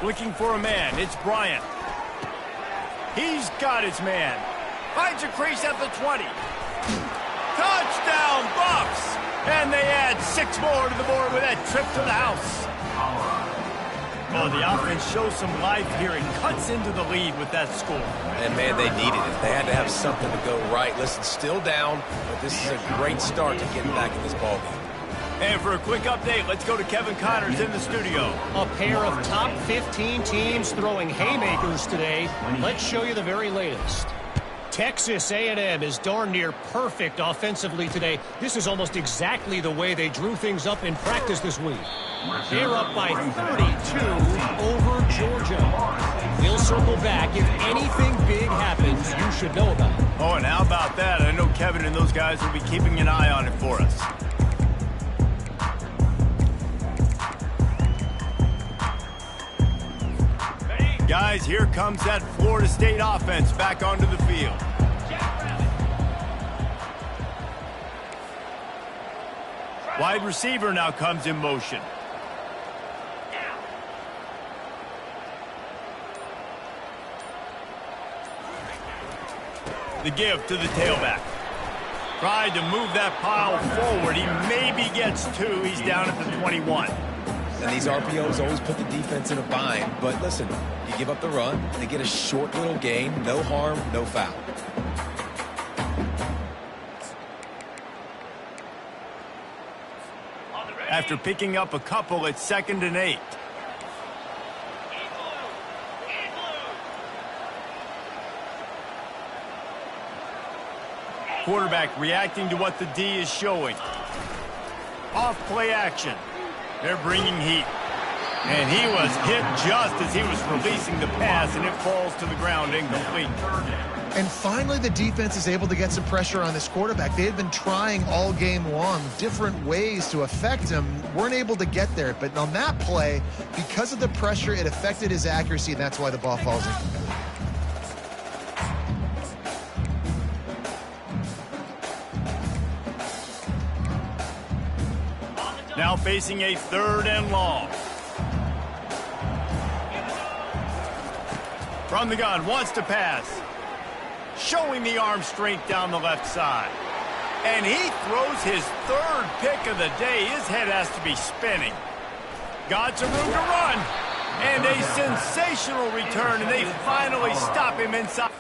Looking for a man. It's Bryant. He's got his man. Finds a crease at the 20. Touchdown, Buffs! And they add 6 more to the board with that trip to the house. Oh, the offense shows some life here and cuts into the lead with that score. And, man, they needed it. They had to have something to go right. Listen, still down, but this is a great start to getting back in this ballgame. And for a quick update, let's go to Kevin Connors in the studio. A pair of top 15 teams throwing haymakers today. Let's show you the very latest. Texas A&M is darn near perfect offensively today. This is almost exactly the way they drew things up in practice this week. They're up by 32 over Georgia. We'll circle back. If anything big happens, you should know about it. Oh, and how about that? I know Kevin and those guys will be keeping an eye on it for us. Guys, here comes that Florida State offense back onto the field. Wide receiver now comes in motion. The give to the tailback. Tried to move that pile forward. He maybe gets two. He's down at the 21. And these RPOs always put the defense in a bind. But listen, you give up the run, they get a short little gain, no harm, no foul. After picking up a couple, it's 2nd and 8. Quarterback reacting to what the D is showing. Off play action. They're bringing heat. And he was hit just as he was releasing the pass, and it falls to the ground incomplete. And finally, the defense is able to get some pressure on this quarterback. They had been trying all game long different ways to affect him, weren't able to get there. But on that play, because of the pressure, it affected his accuracy, and that's why the ball falls in. Now facing a 3rd and long. From the gun, wants to pass. Showing the arm strength down the left side. And he throws his 3rd pick of the day. His head has to be spinning. Got some room to run. And a sensational return, and they finally stop him inside.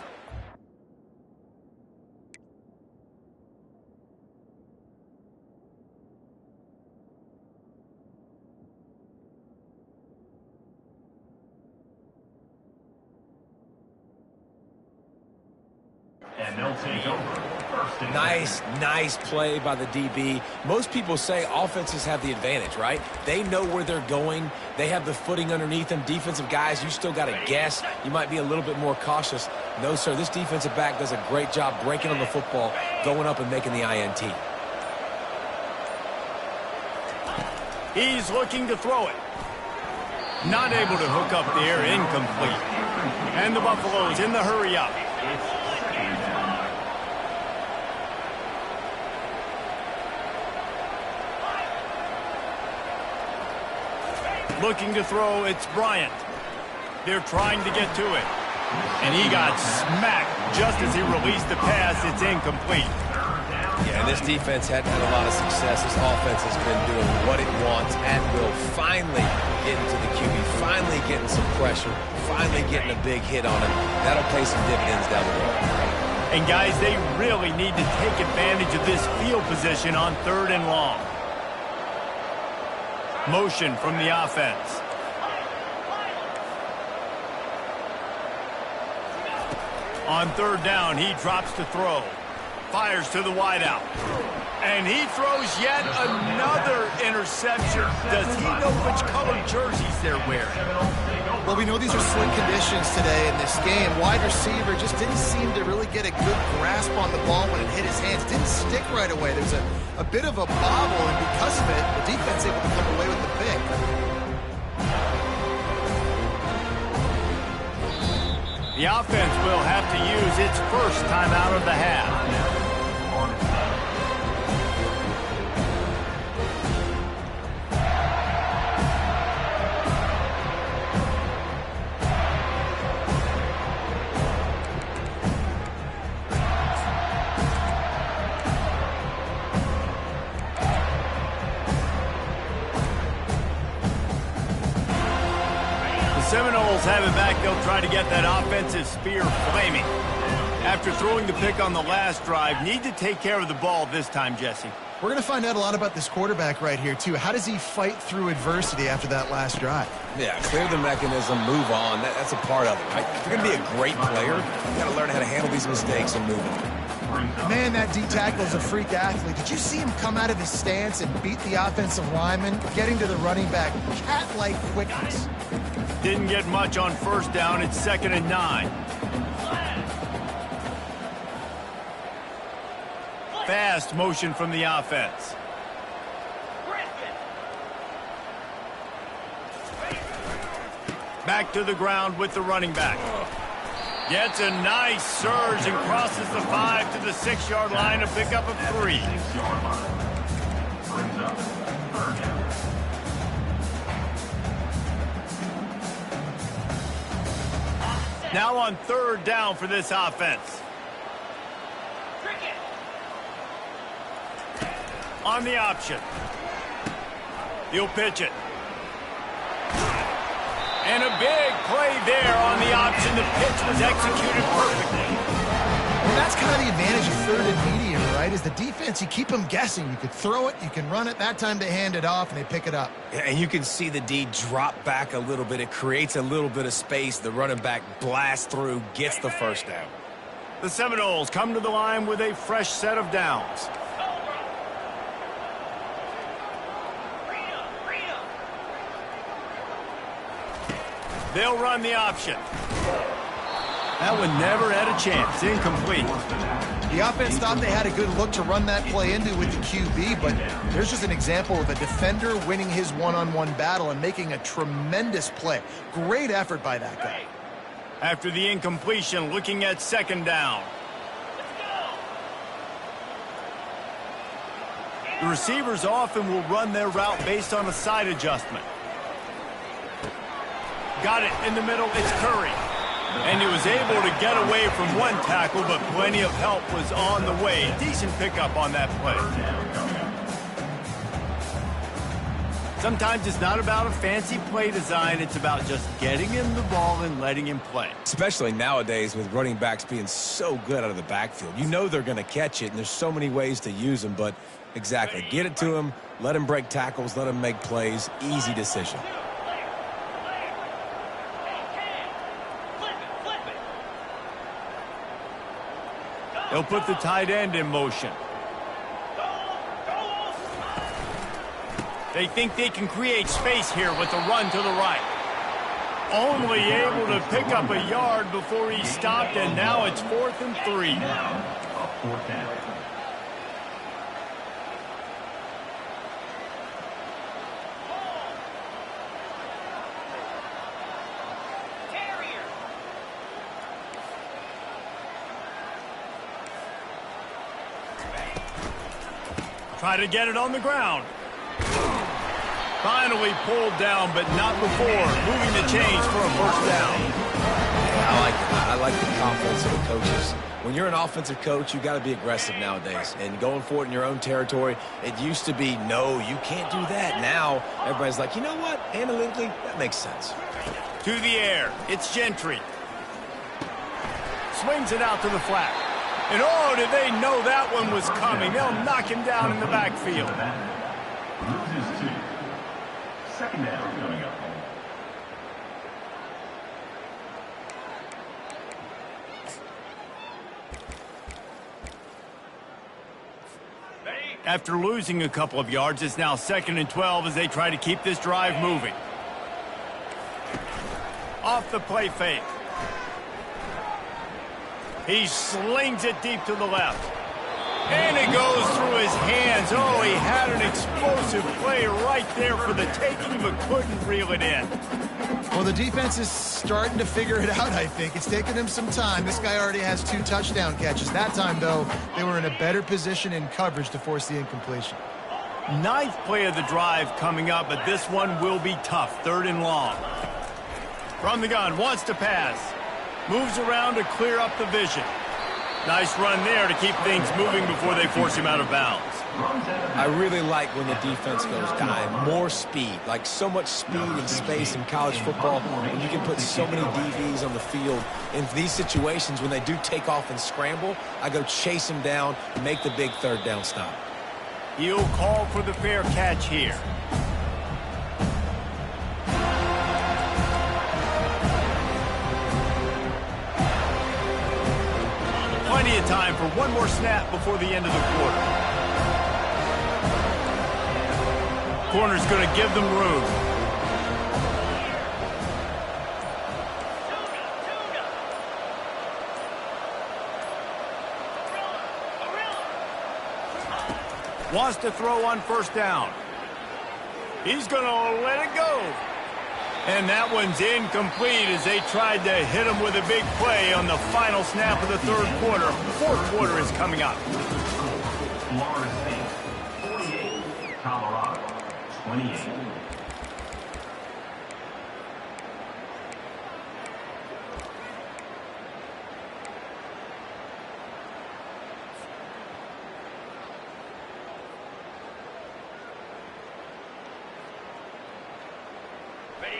And they'll take over. Nice play by the DB. Most people say offenses have the advantage, right? They know where they're going. They have the footing underneath them. Defensive guys, you still got to guess. You might be a little bit more cautious. No, sir, this defensive back does a great job breaking on the football, going up and making the INT. He's looking to throw it. Not able to hook up there, incomplete. And the Buffaloes in the hurry up. Looking to throw, it's Bryant. They're trying to get to it. And he got smacked just as he released the pass. It's incomplete. Yeah, and this defense hadn't had a lot of success. This offense has been doing what it wants and will finally get into the QB, finally getting some pressure, finally getting a big hit on him. That'll pay some dividends down the road. And guys, they really need to take advantage of this field position on 3rd and long. Motion from the offense. On 3rd down, he drops to throw. Fires to the wideout. And he throws yet another interception. Does he know which colored jerseys they're wearing? Well, we know these are slick conditions today in this game. Wide receiver just didn't seem to really get a good grasp on the ball when it hit his hands. Didn't stick right away. There's a bit of a bobble, and because of it, the defense able to come away with the pick. The offense will have to use its first timeout of the half. Seminoles have it back. They'll try to get that offensive spear flaming. After throwing the pick on the last drive, need to take care of the ball this time, Jesse. We're going to find out a lot about this quarterback right here, too. How does he fight through adversity after that last drive? Yeah, clear the mechanism, move on. That's a part of it, right? If you're going to be a great player, you got to learn how to handle these mistakes and move on. Man, that D tackle is a freak athlete. Did you see him come out of his stance and beat the offensive lineman, getting to the running back? Cat-like quickness. Didn't get much on first down. It's 2nd and 9. Fast motion from the offense. Back to the ground with the running back. Gets a nice surge and crosses the 5 to the 6-yard line to pick up a 3. Now on 3rd down for this offense. On the option. He'll pitch it. And a big play there on the option. The pitch was executed perfectly. And that's kind of the advantage of 3rd and medium, right? Is the defense, you keep them guessing. You could throw it, you can run it. That time they hand it off and they pick it up. And you can see the D drop back a little bit. It creates a little bit of space. The running back blasts through, gets the 1st down. The Seminoles come to the line with a fresh set of downs. They'll run the option. That one never had a chance. Incomplete. The offense thought they had a good look to run that play into with the QB, but there's just an example of a defender winning his one-on-one battle and making a tremendous play. Great effort by that guy. After the incompletion, looking at 2nd down. The receivers often will run their route based on a side adjustment. Got it in the middle. It's Curry. And he was able to get away from one tackle, but plenty of help was on the way. Decent pickup on that play. Sometimes it's not about a fancy play design. It's about just getting him the ball and letting him play. Especially nowadays with running backs being so good out of the backfield. You know they're going to catch it, and there's so many ways to use them, but exactly. Get it to him, let him break tackles, let him make plays. Easy decision. They'll put the tight end in motion. They think they can create space here with the run to the right. Only able to pick up a yard before he stopped, and now it's 4th and 3. Try to get it on the ground. Finally pulled down, but not before moving the chains for a 1st down. Yeah, I like the confidence of the coaches. When you're an offensive coach, you got to be aggressive nowadays. And going for it in your own territory, it used to be, no, you can't do that. Now, everybody's like, you know what? Analytically, that makes sense. To the air. It's Gentry. Swings it out to the flat. And oh, did they know that one was coming. They'll knock him down in the backfield. Loses 2. 2nd down coming up. After losing a couple of yards, it's now 2nd and 12 as they try to keep this drive moving. Off the play fake. He slings it deep to the left. And it goes through his hands. Oh, he had an explosive play right there for the taking, but couldn't reel it in. Well, the defense is starting to figure it out, I think. It's taken them some time. This guy already has 2 touchdown catches. That time, though, they were in a better position in coverage to force the incompletion. 9th play of the drive coming up, but this one will be tough. 3rd and long. From the gun, wants to pass. Moves around to clear up the vision. Nice run there to keep things moving before they force him out of bounds. I really like when the defense goes dime. More speed, like so much speed and space in college football, and you can put so many DBs on the field. In these situations, when they do take off and scramble, I go chase them down and make the big 3rd down stop. He'll call for the fair catch here. Plenty of time for one more snap before the end of the quarter. Corner's going to give them room. Wants to throw on first down. He's going to let it go. And that one's incomplete as they tried to hit him with a big play on the final snap of the third quarter. Fourth quarter is coming up. Florida State, 48. Colorado, 28.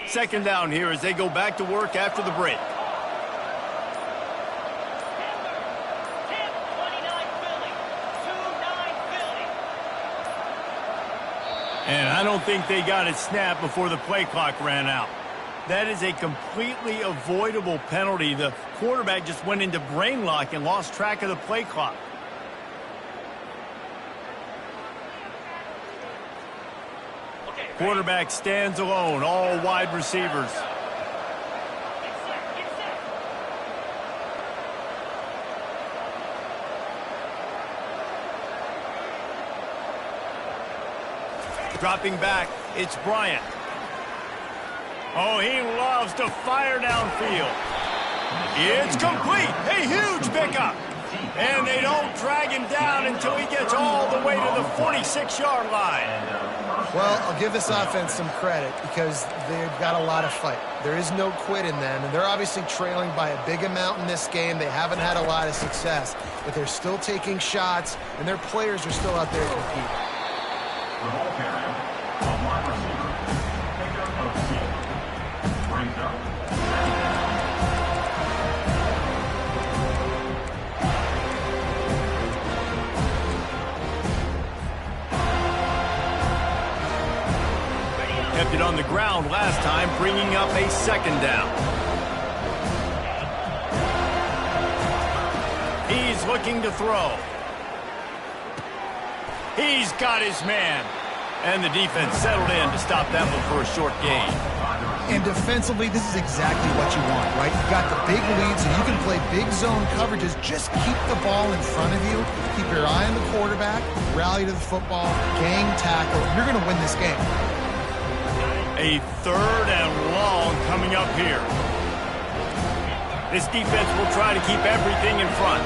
Second down here as they go back to work after the break. And I don't think they got it snapped before the play clock ran out. That is a completely avoidable penalty. The quarterback just went into brain lock and lost track of the play clock. Quarterback stands alone, all wide receivers. Dropping back, it's Bryant. Oh, he loves to fire downfield. It's complete. A huge pickup. And they don't drag him down until he gets all the way to the 46-yard line. Well, I'll give this offense some credit because they've got a lot of fight. There is no quit in them, and they're obviously trailing by a big amount in this game. They haven't had a lot of success, but they're still taking shots, and their players are still out there competing. The ball carrier, a wide receiver, pickup of 6. Brings up. Kept it on the ground last time, bringing up a second down. He's looking to throw. He's got his man. And the defense settled in to stop that one for a short gain. And defensively, this is exactly what you want, right? You got the big lead, so you can play big zone coverages. Just keep the ball in front of you. Keep your eye on the quarterback. Rally to the football. Gang tackle. You're going to win this game. A third and long coming up here. This defense will try to keep everything in front.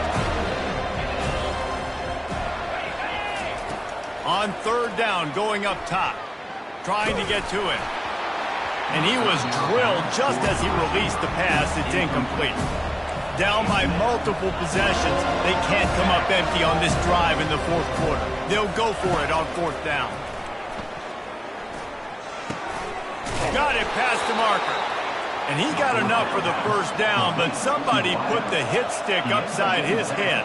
On third down, going up top. Trying to get to it. And he was drilled just as he released the pass. It's incomplete. Down by multiple possessions. They can't come up empty on this drive in the fourth quarter. They'll go for it on fourth down. Got it past the marker. And he got enough for the first down, but somebody put the hit stick upside his head.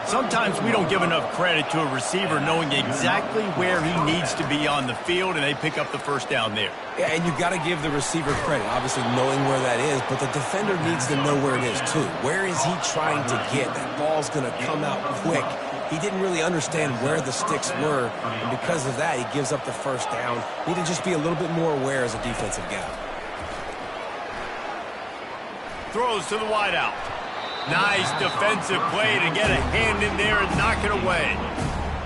Sometimes we don't give enough credit to a receiver knowing exactly where he needs to be on the field, and they pick up the first down there. Yeah, and you've got to give the receiver credit, obviously knowing where that is, but the defender needs to know where it is too. Where is he trying to get? That ball's going to come out quick. He didn't really understand where the sticks were, and because of that, he gives up the first down. Need to just be a little bit more aware as a defensive guy. Throws to the wideout. Nice defensive play to get a hand in there and knock it away.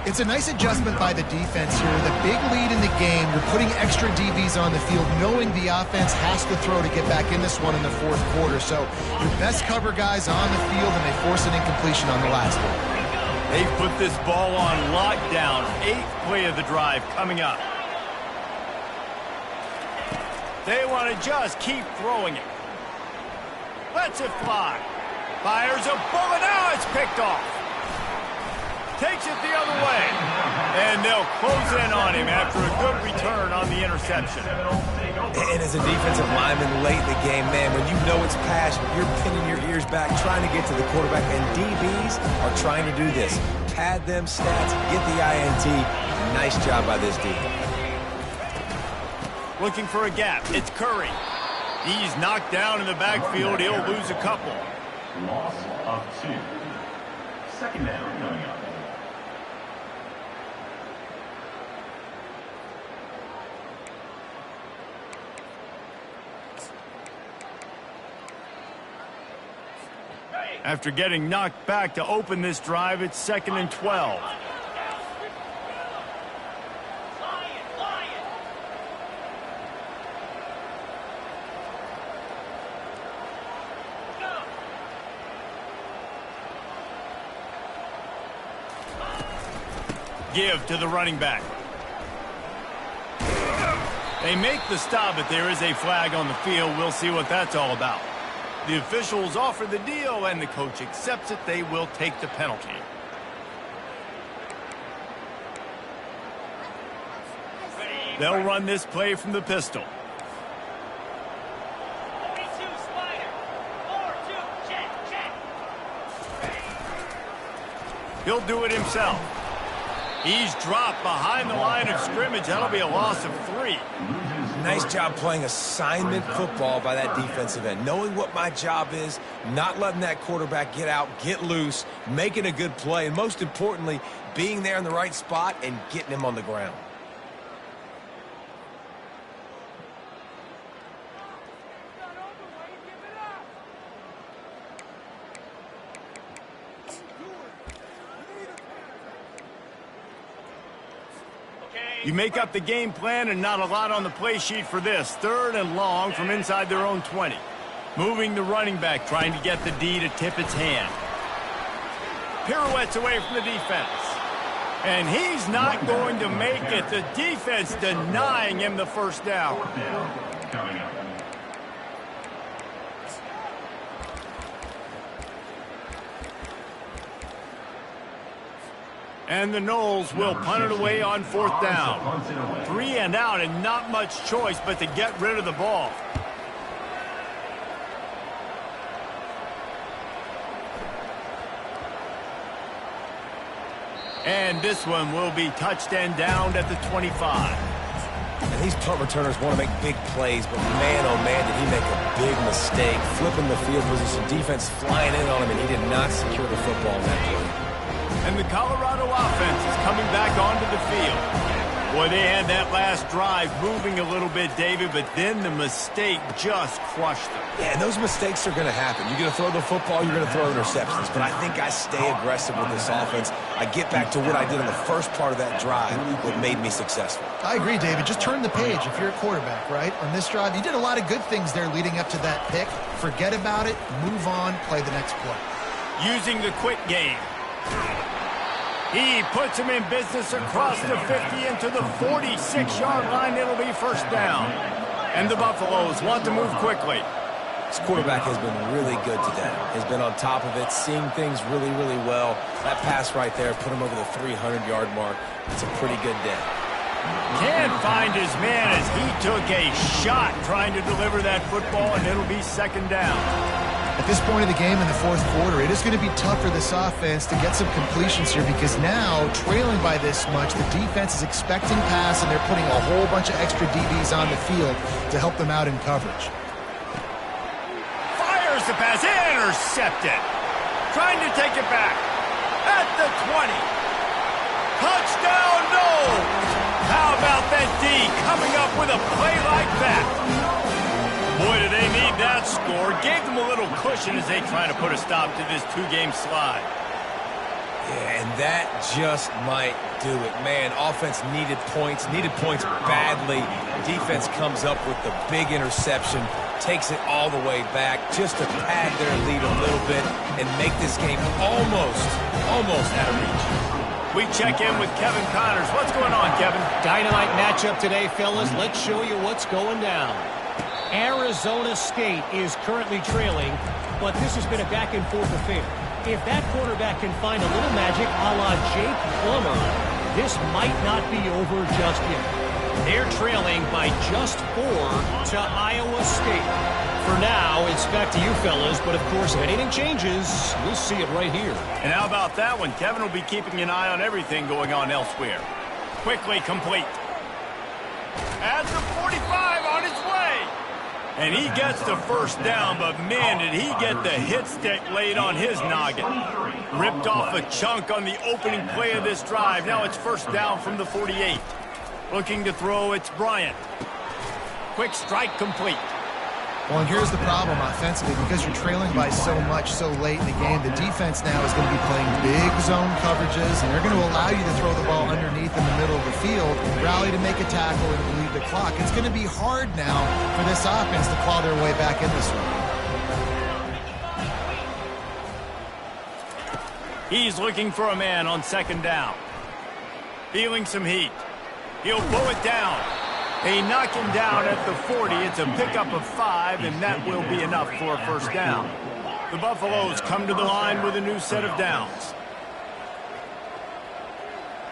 It's a nice adjustment by the defense here. The big lead in the game, you're putting extra DBs on the field, knowing the offense has to throw to get back in this one in the fourth quarter. So your best cover guys on the field, and they force an incompletion on the last one. They've put this ball on lockdown. 8th play of the drive coming up. They want to just keep throwing it. Lets it fly. Fires a bullet. Now it's picked off. Takes it the other way. And they'll close in on him after a good return on the interception. And as a defensive lineman late in the game, man, when you know it's pass, you're pinning your ears back, trying to get to the quarterback, and DBs are trying to do this. pad them stats, get the INT. Nice job by this D. Looking for a gap. It's Curry. He's knocked down in the backfield. He'll lose a couple. Loss of 2. Second down coming up. After getting knocked back to open this drive, it's 2nd and 12. Give to the running back. They make the stop, but there is a flag on the field. We'll see what that's all about. The officials offer the deal, and the coach accepts it. They will take the penalty. They'll run this play from the pistol. He'll do it himself. He's dropped behind the line of scrimmage. That'll be a loss of 3. Nice job playing assignment football by that defensive end. Knowing what my job is, not letting that quarterback get out, get loose, making a good play, and most importantly, being there in the right spot and getting him on the ground. You make up the game plan and not a lot on the play sheet for this. 3rd and long from inside their own 20. Moving the running back, trying to get the D to tip its hand. Pirouettes away from the defense. And he's not going to make it. The defense denying him the first down. 4th down coming up. And the Knowles will punt it away on 4th down. 3 and out, and not much choice but to get rid of the ball. And this one will be touched and downed at the 25. And these punt returners want to make big plays, but man, oh man, did he make a big mistake. Flipping the field position, defense flying in on him, and he did not secure the football in that play. And the Colorado offense is coming back onto the field. Boy, they had that last drive moving a little bit, David, but then the mistake just crushed them. Yeah, and those mistakes are going to happen. You're going to throw the football, you're going to throw interceptions. But I think I stay aggressive with this offense. I get back to what I did in the first part of that drive, what made me successful. I agree, David. Just turn the page if you're a quarterback, right? On this drive, you did a lot of good things there leading up to that pick. Forget about it, move on, play the next play. Using the quick game. He puts him in business across the 50 into the 46-yard line. It'll be first down. And the Buffaloes want to move quickly. This quarterback has been really good today. Has been on top of it, seeing things really, really well. That pass right there put him over the 300-yard mark. It's a pretty good day. Can't find his man as he took a shot trying to deliver that football, and it'll be second down. At this point of the game in the 4th quarter, it is going to be tough for this offense to get some completions here because now, trailing by this much, the defense is expecting pass, and they're putting a whole bunch of extra DBs on the field to help them out in coverage. Fires the pass, intercepted. Trying to take it back. At the 20. Touchdown, Knowles. How about that D coming up with a play like that? Boy, do they need that score. Gave them a little cushion as they try to put a stop to this 2-game slide. Yeah, and that just might do it. Man, offense needed points badly. Defense comes up with the big interception, takes it all the way back just to pad their lead a little bit and make this game almost out of reach. We check in with Kevin Connors. What's going on, Kevin? Dynamite matchup today, fellas. Let's show you what's going down. Arizona State is currently trailing, but this has been a back-and-forth affair. If that quarterback can find a little magic a la Jake Plummer, this might not be over just yet. They're trailing by just 4 to Iowa State. For now, it's back to you fellas, but of course, if anything changes, we'll see it right here. And how about that one? Kevin will be keeping an eye on everything going on elsewhere. Quickly complete. At the 45 on his way. And he gets the first down, but man, did he get the hit stick laid on his noggin. Ripped off a chunk on the opening play of this drive. Now it's first down from the 48. Looking to throw, it's Bryant. Quick strike complete. Well, and here's the problem offensively. Because you're trailing by so much so late in the game, the defense now is going to be playing big zone coverages, and they're going to allow you to throw the ball underneath in the middle of the field, rally to make a tackle, and bleed the clock. It's going to be hard now for this offense to claw their way back in this one. He's looking for a man on second down. Feeling some heat. He'll blow it down. They knock him down at the 40. It's a pickup of 5, and that will be enough for a first down. The Buffaloes come to the line with a new set of downs.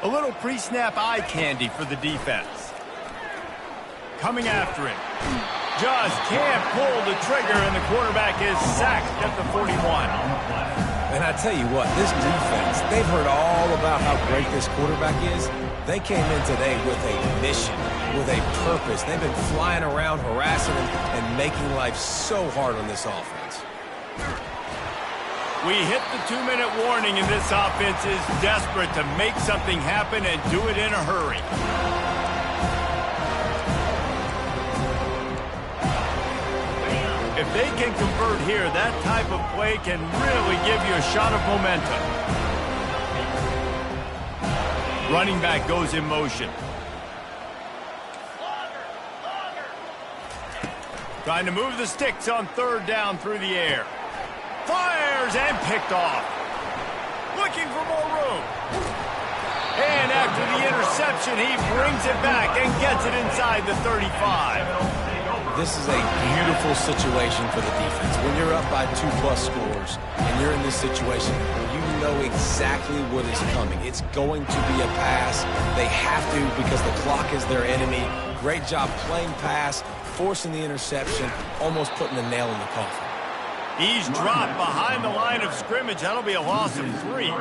A little pre-snap eye candy for the defense. Coming after him. Just can't pull the trigger, and the quarterback is sacked at the 41. And I tell you what, this defense, they've heard all about how great this quarterback is. They came in today with a mission, with a purpose. They've been flying around, harassing him, and making life so hard on this offense. We hit the 2-minute warning, and this offense is desperate to make something happen and do it in a hurry. If they can convert here, that type of play can really give you a shot of momentum. Running back goes in motion. Trying to move the sticks on third down through the air. Fires and picked off. Looking for more room. And after the interception, he brings it back and gets it inside the 35. This is a beautiful situation for the defense. When you're up by 2+ scores and you're in this situation, you know exactly what is coming. It's going to be a pass. They have to because the clock is their enemy. Great job playing pass, forcing the interception, almost putting the nail in the coffin. He's dropped behind the line of scrimmage. That'll be a loss of 3.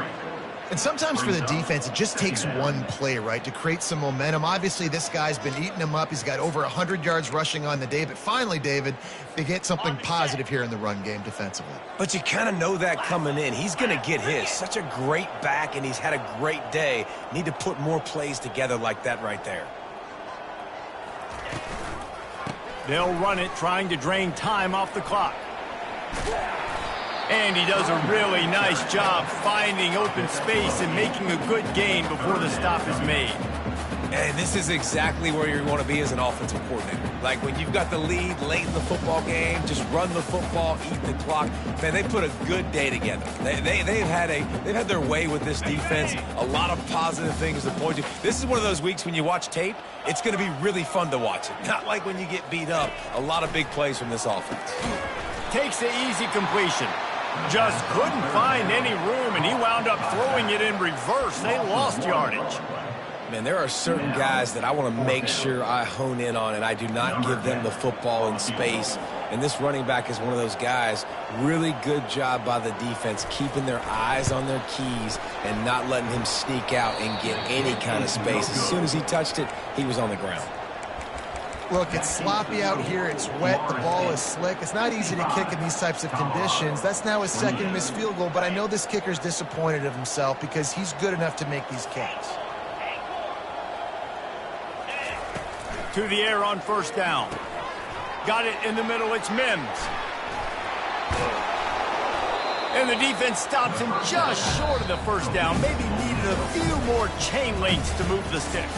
And sometimes for the defense, it just takes one play, right, to create some momentum. Obviously, this guy's been eating him up. He's got over 100 yards rushing on the day. But finally, David, they get something positive here in the run game defensively. But you kind of know that coming in. He's going to get his. Such a great back, and he's had a great day. Need to put more plays together like that right there. They'll run it, trying to drain time off the clock. And he does a really nice job finding open space and making a good gain before the stop is made. And this is exactly where you want to be as an offensive coordinator. Like when you've got the lead late in the football game, just run the football, eat the clock. Man, they put a good day together. They've had their way with this defense. A lot of positive things to point to. This is one of those weeks when you watch tape, it's going to be really fun to watch it. Not like when you get beat up. A lot of big plays from this offense. Takes the easy completion. Just couldn't find any room, and he wound up throwing it in reverse. They lost yardage. Man, there are certain guys that I want to make sure I hone in on, and I do not give them the football in space. And this running back is one of those guys. Really good job by the defense, keeping their eyes on their keys and not letting him sneak out and get any kind of space. As soon as he touched it, he was on the ground. Look, it's sloppy out here. It's wet. The ball is slick. It's not easy to kick in these types of conditions. That's now his second missed field goal, but I know this kicker's disappointed of himself because he's good enough to make these kicks. To the air on first down. Got it in the middle. It's Mims. And the defense stops him just short of the first down. Maybe needed a few more chain links to move the sticks.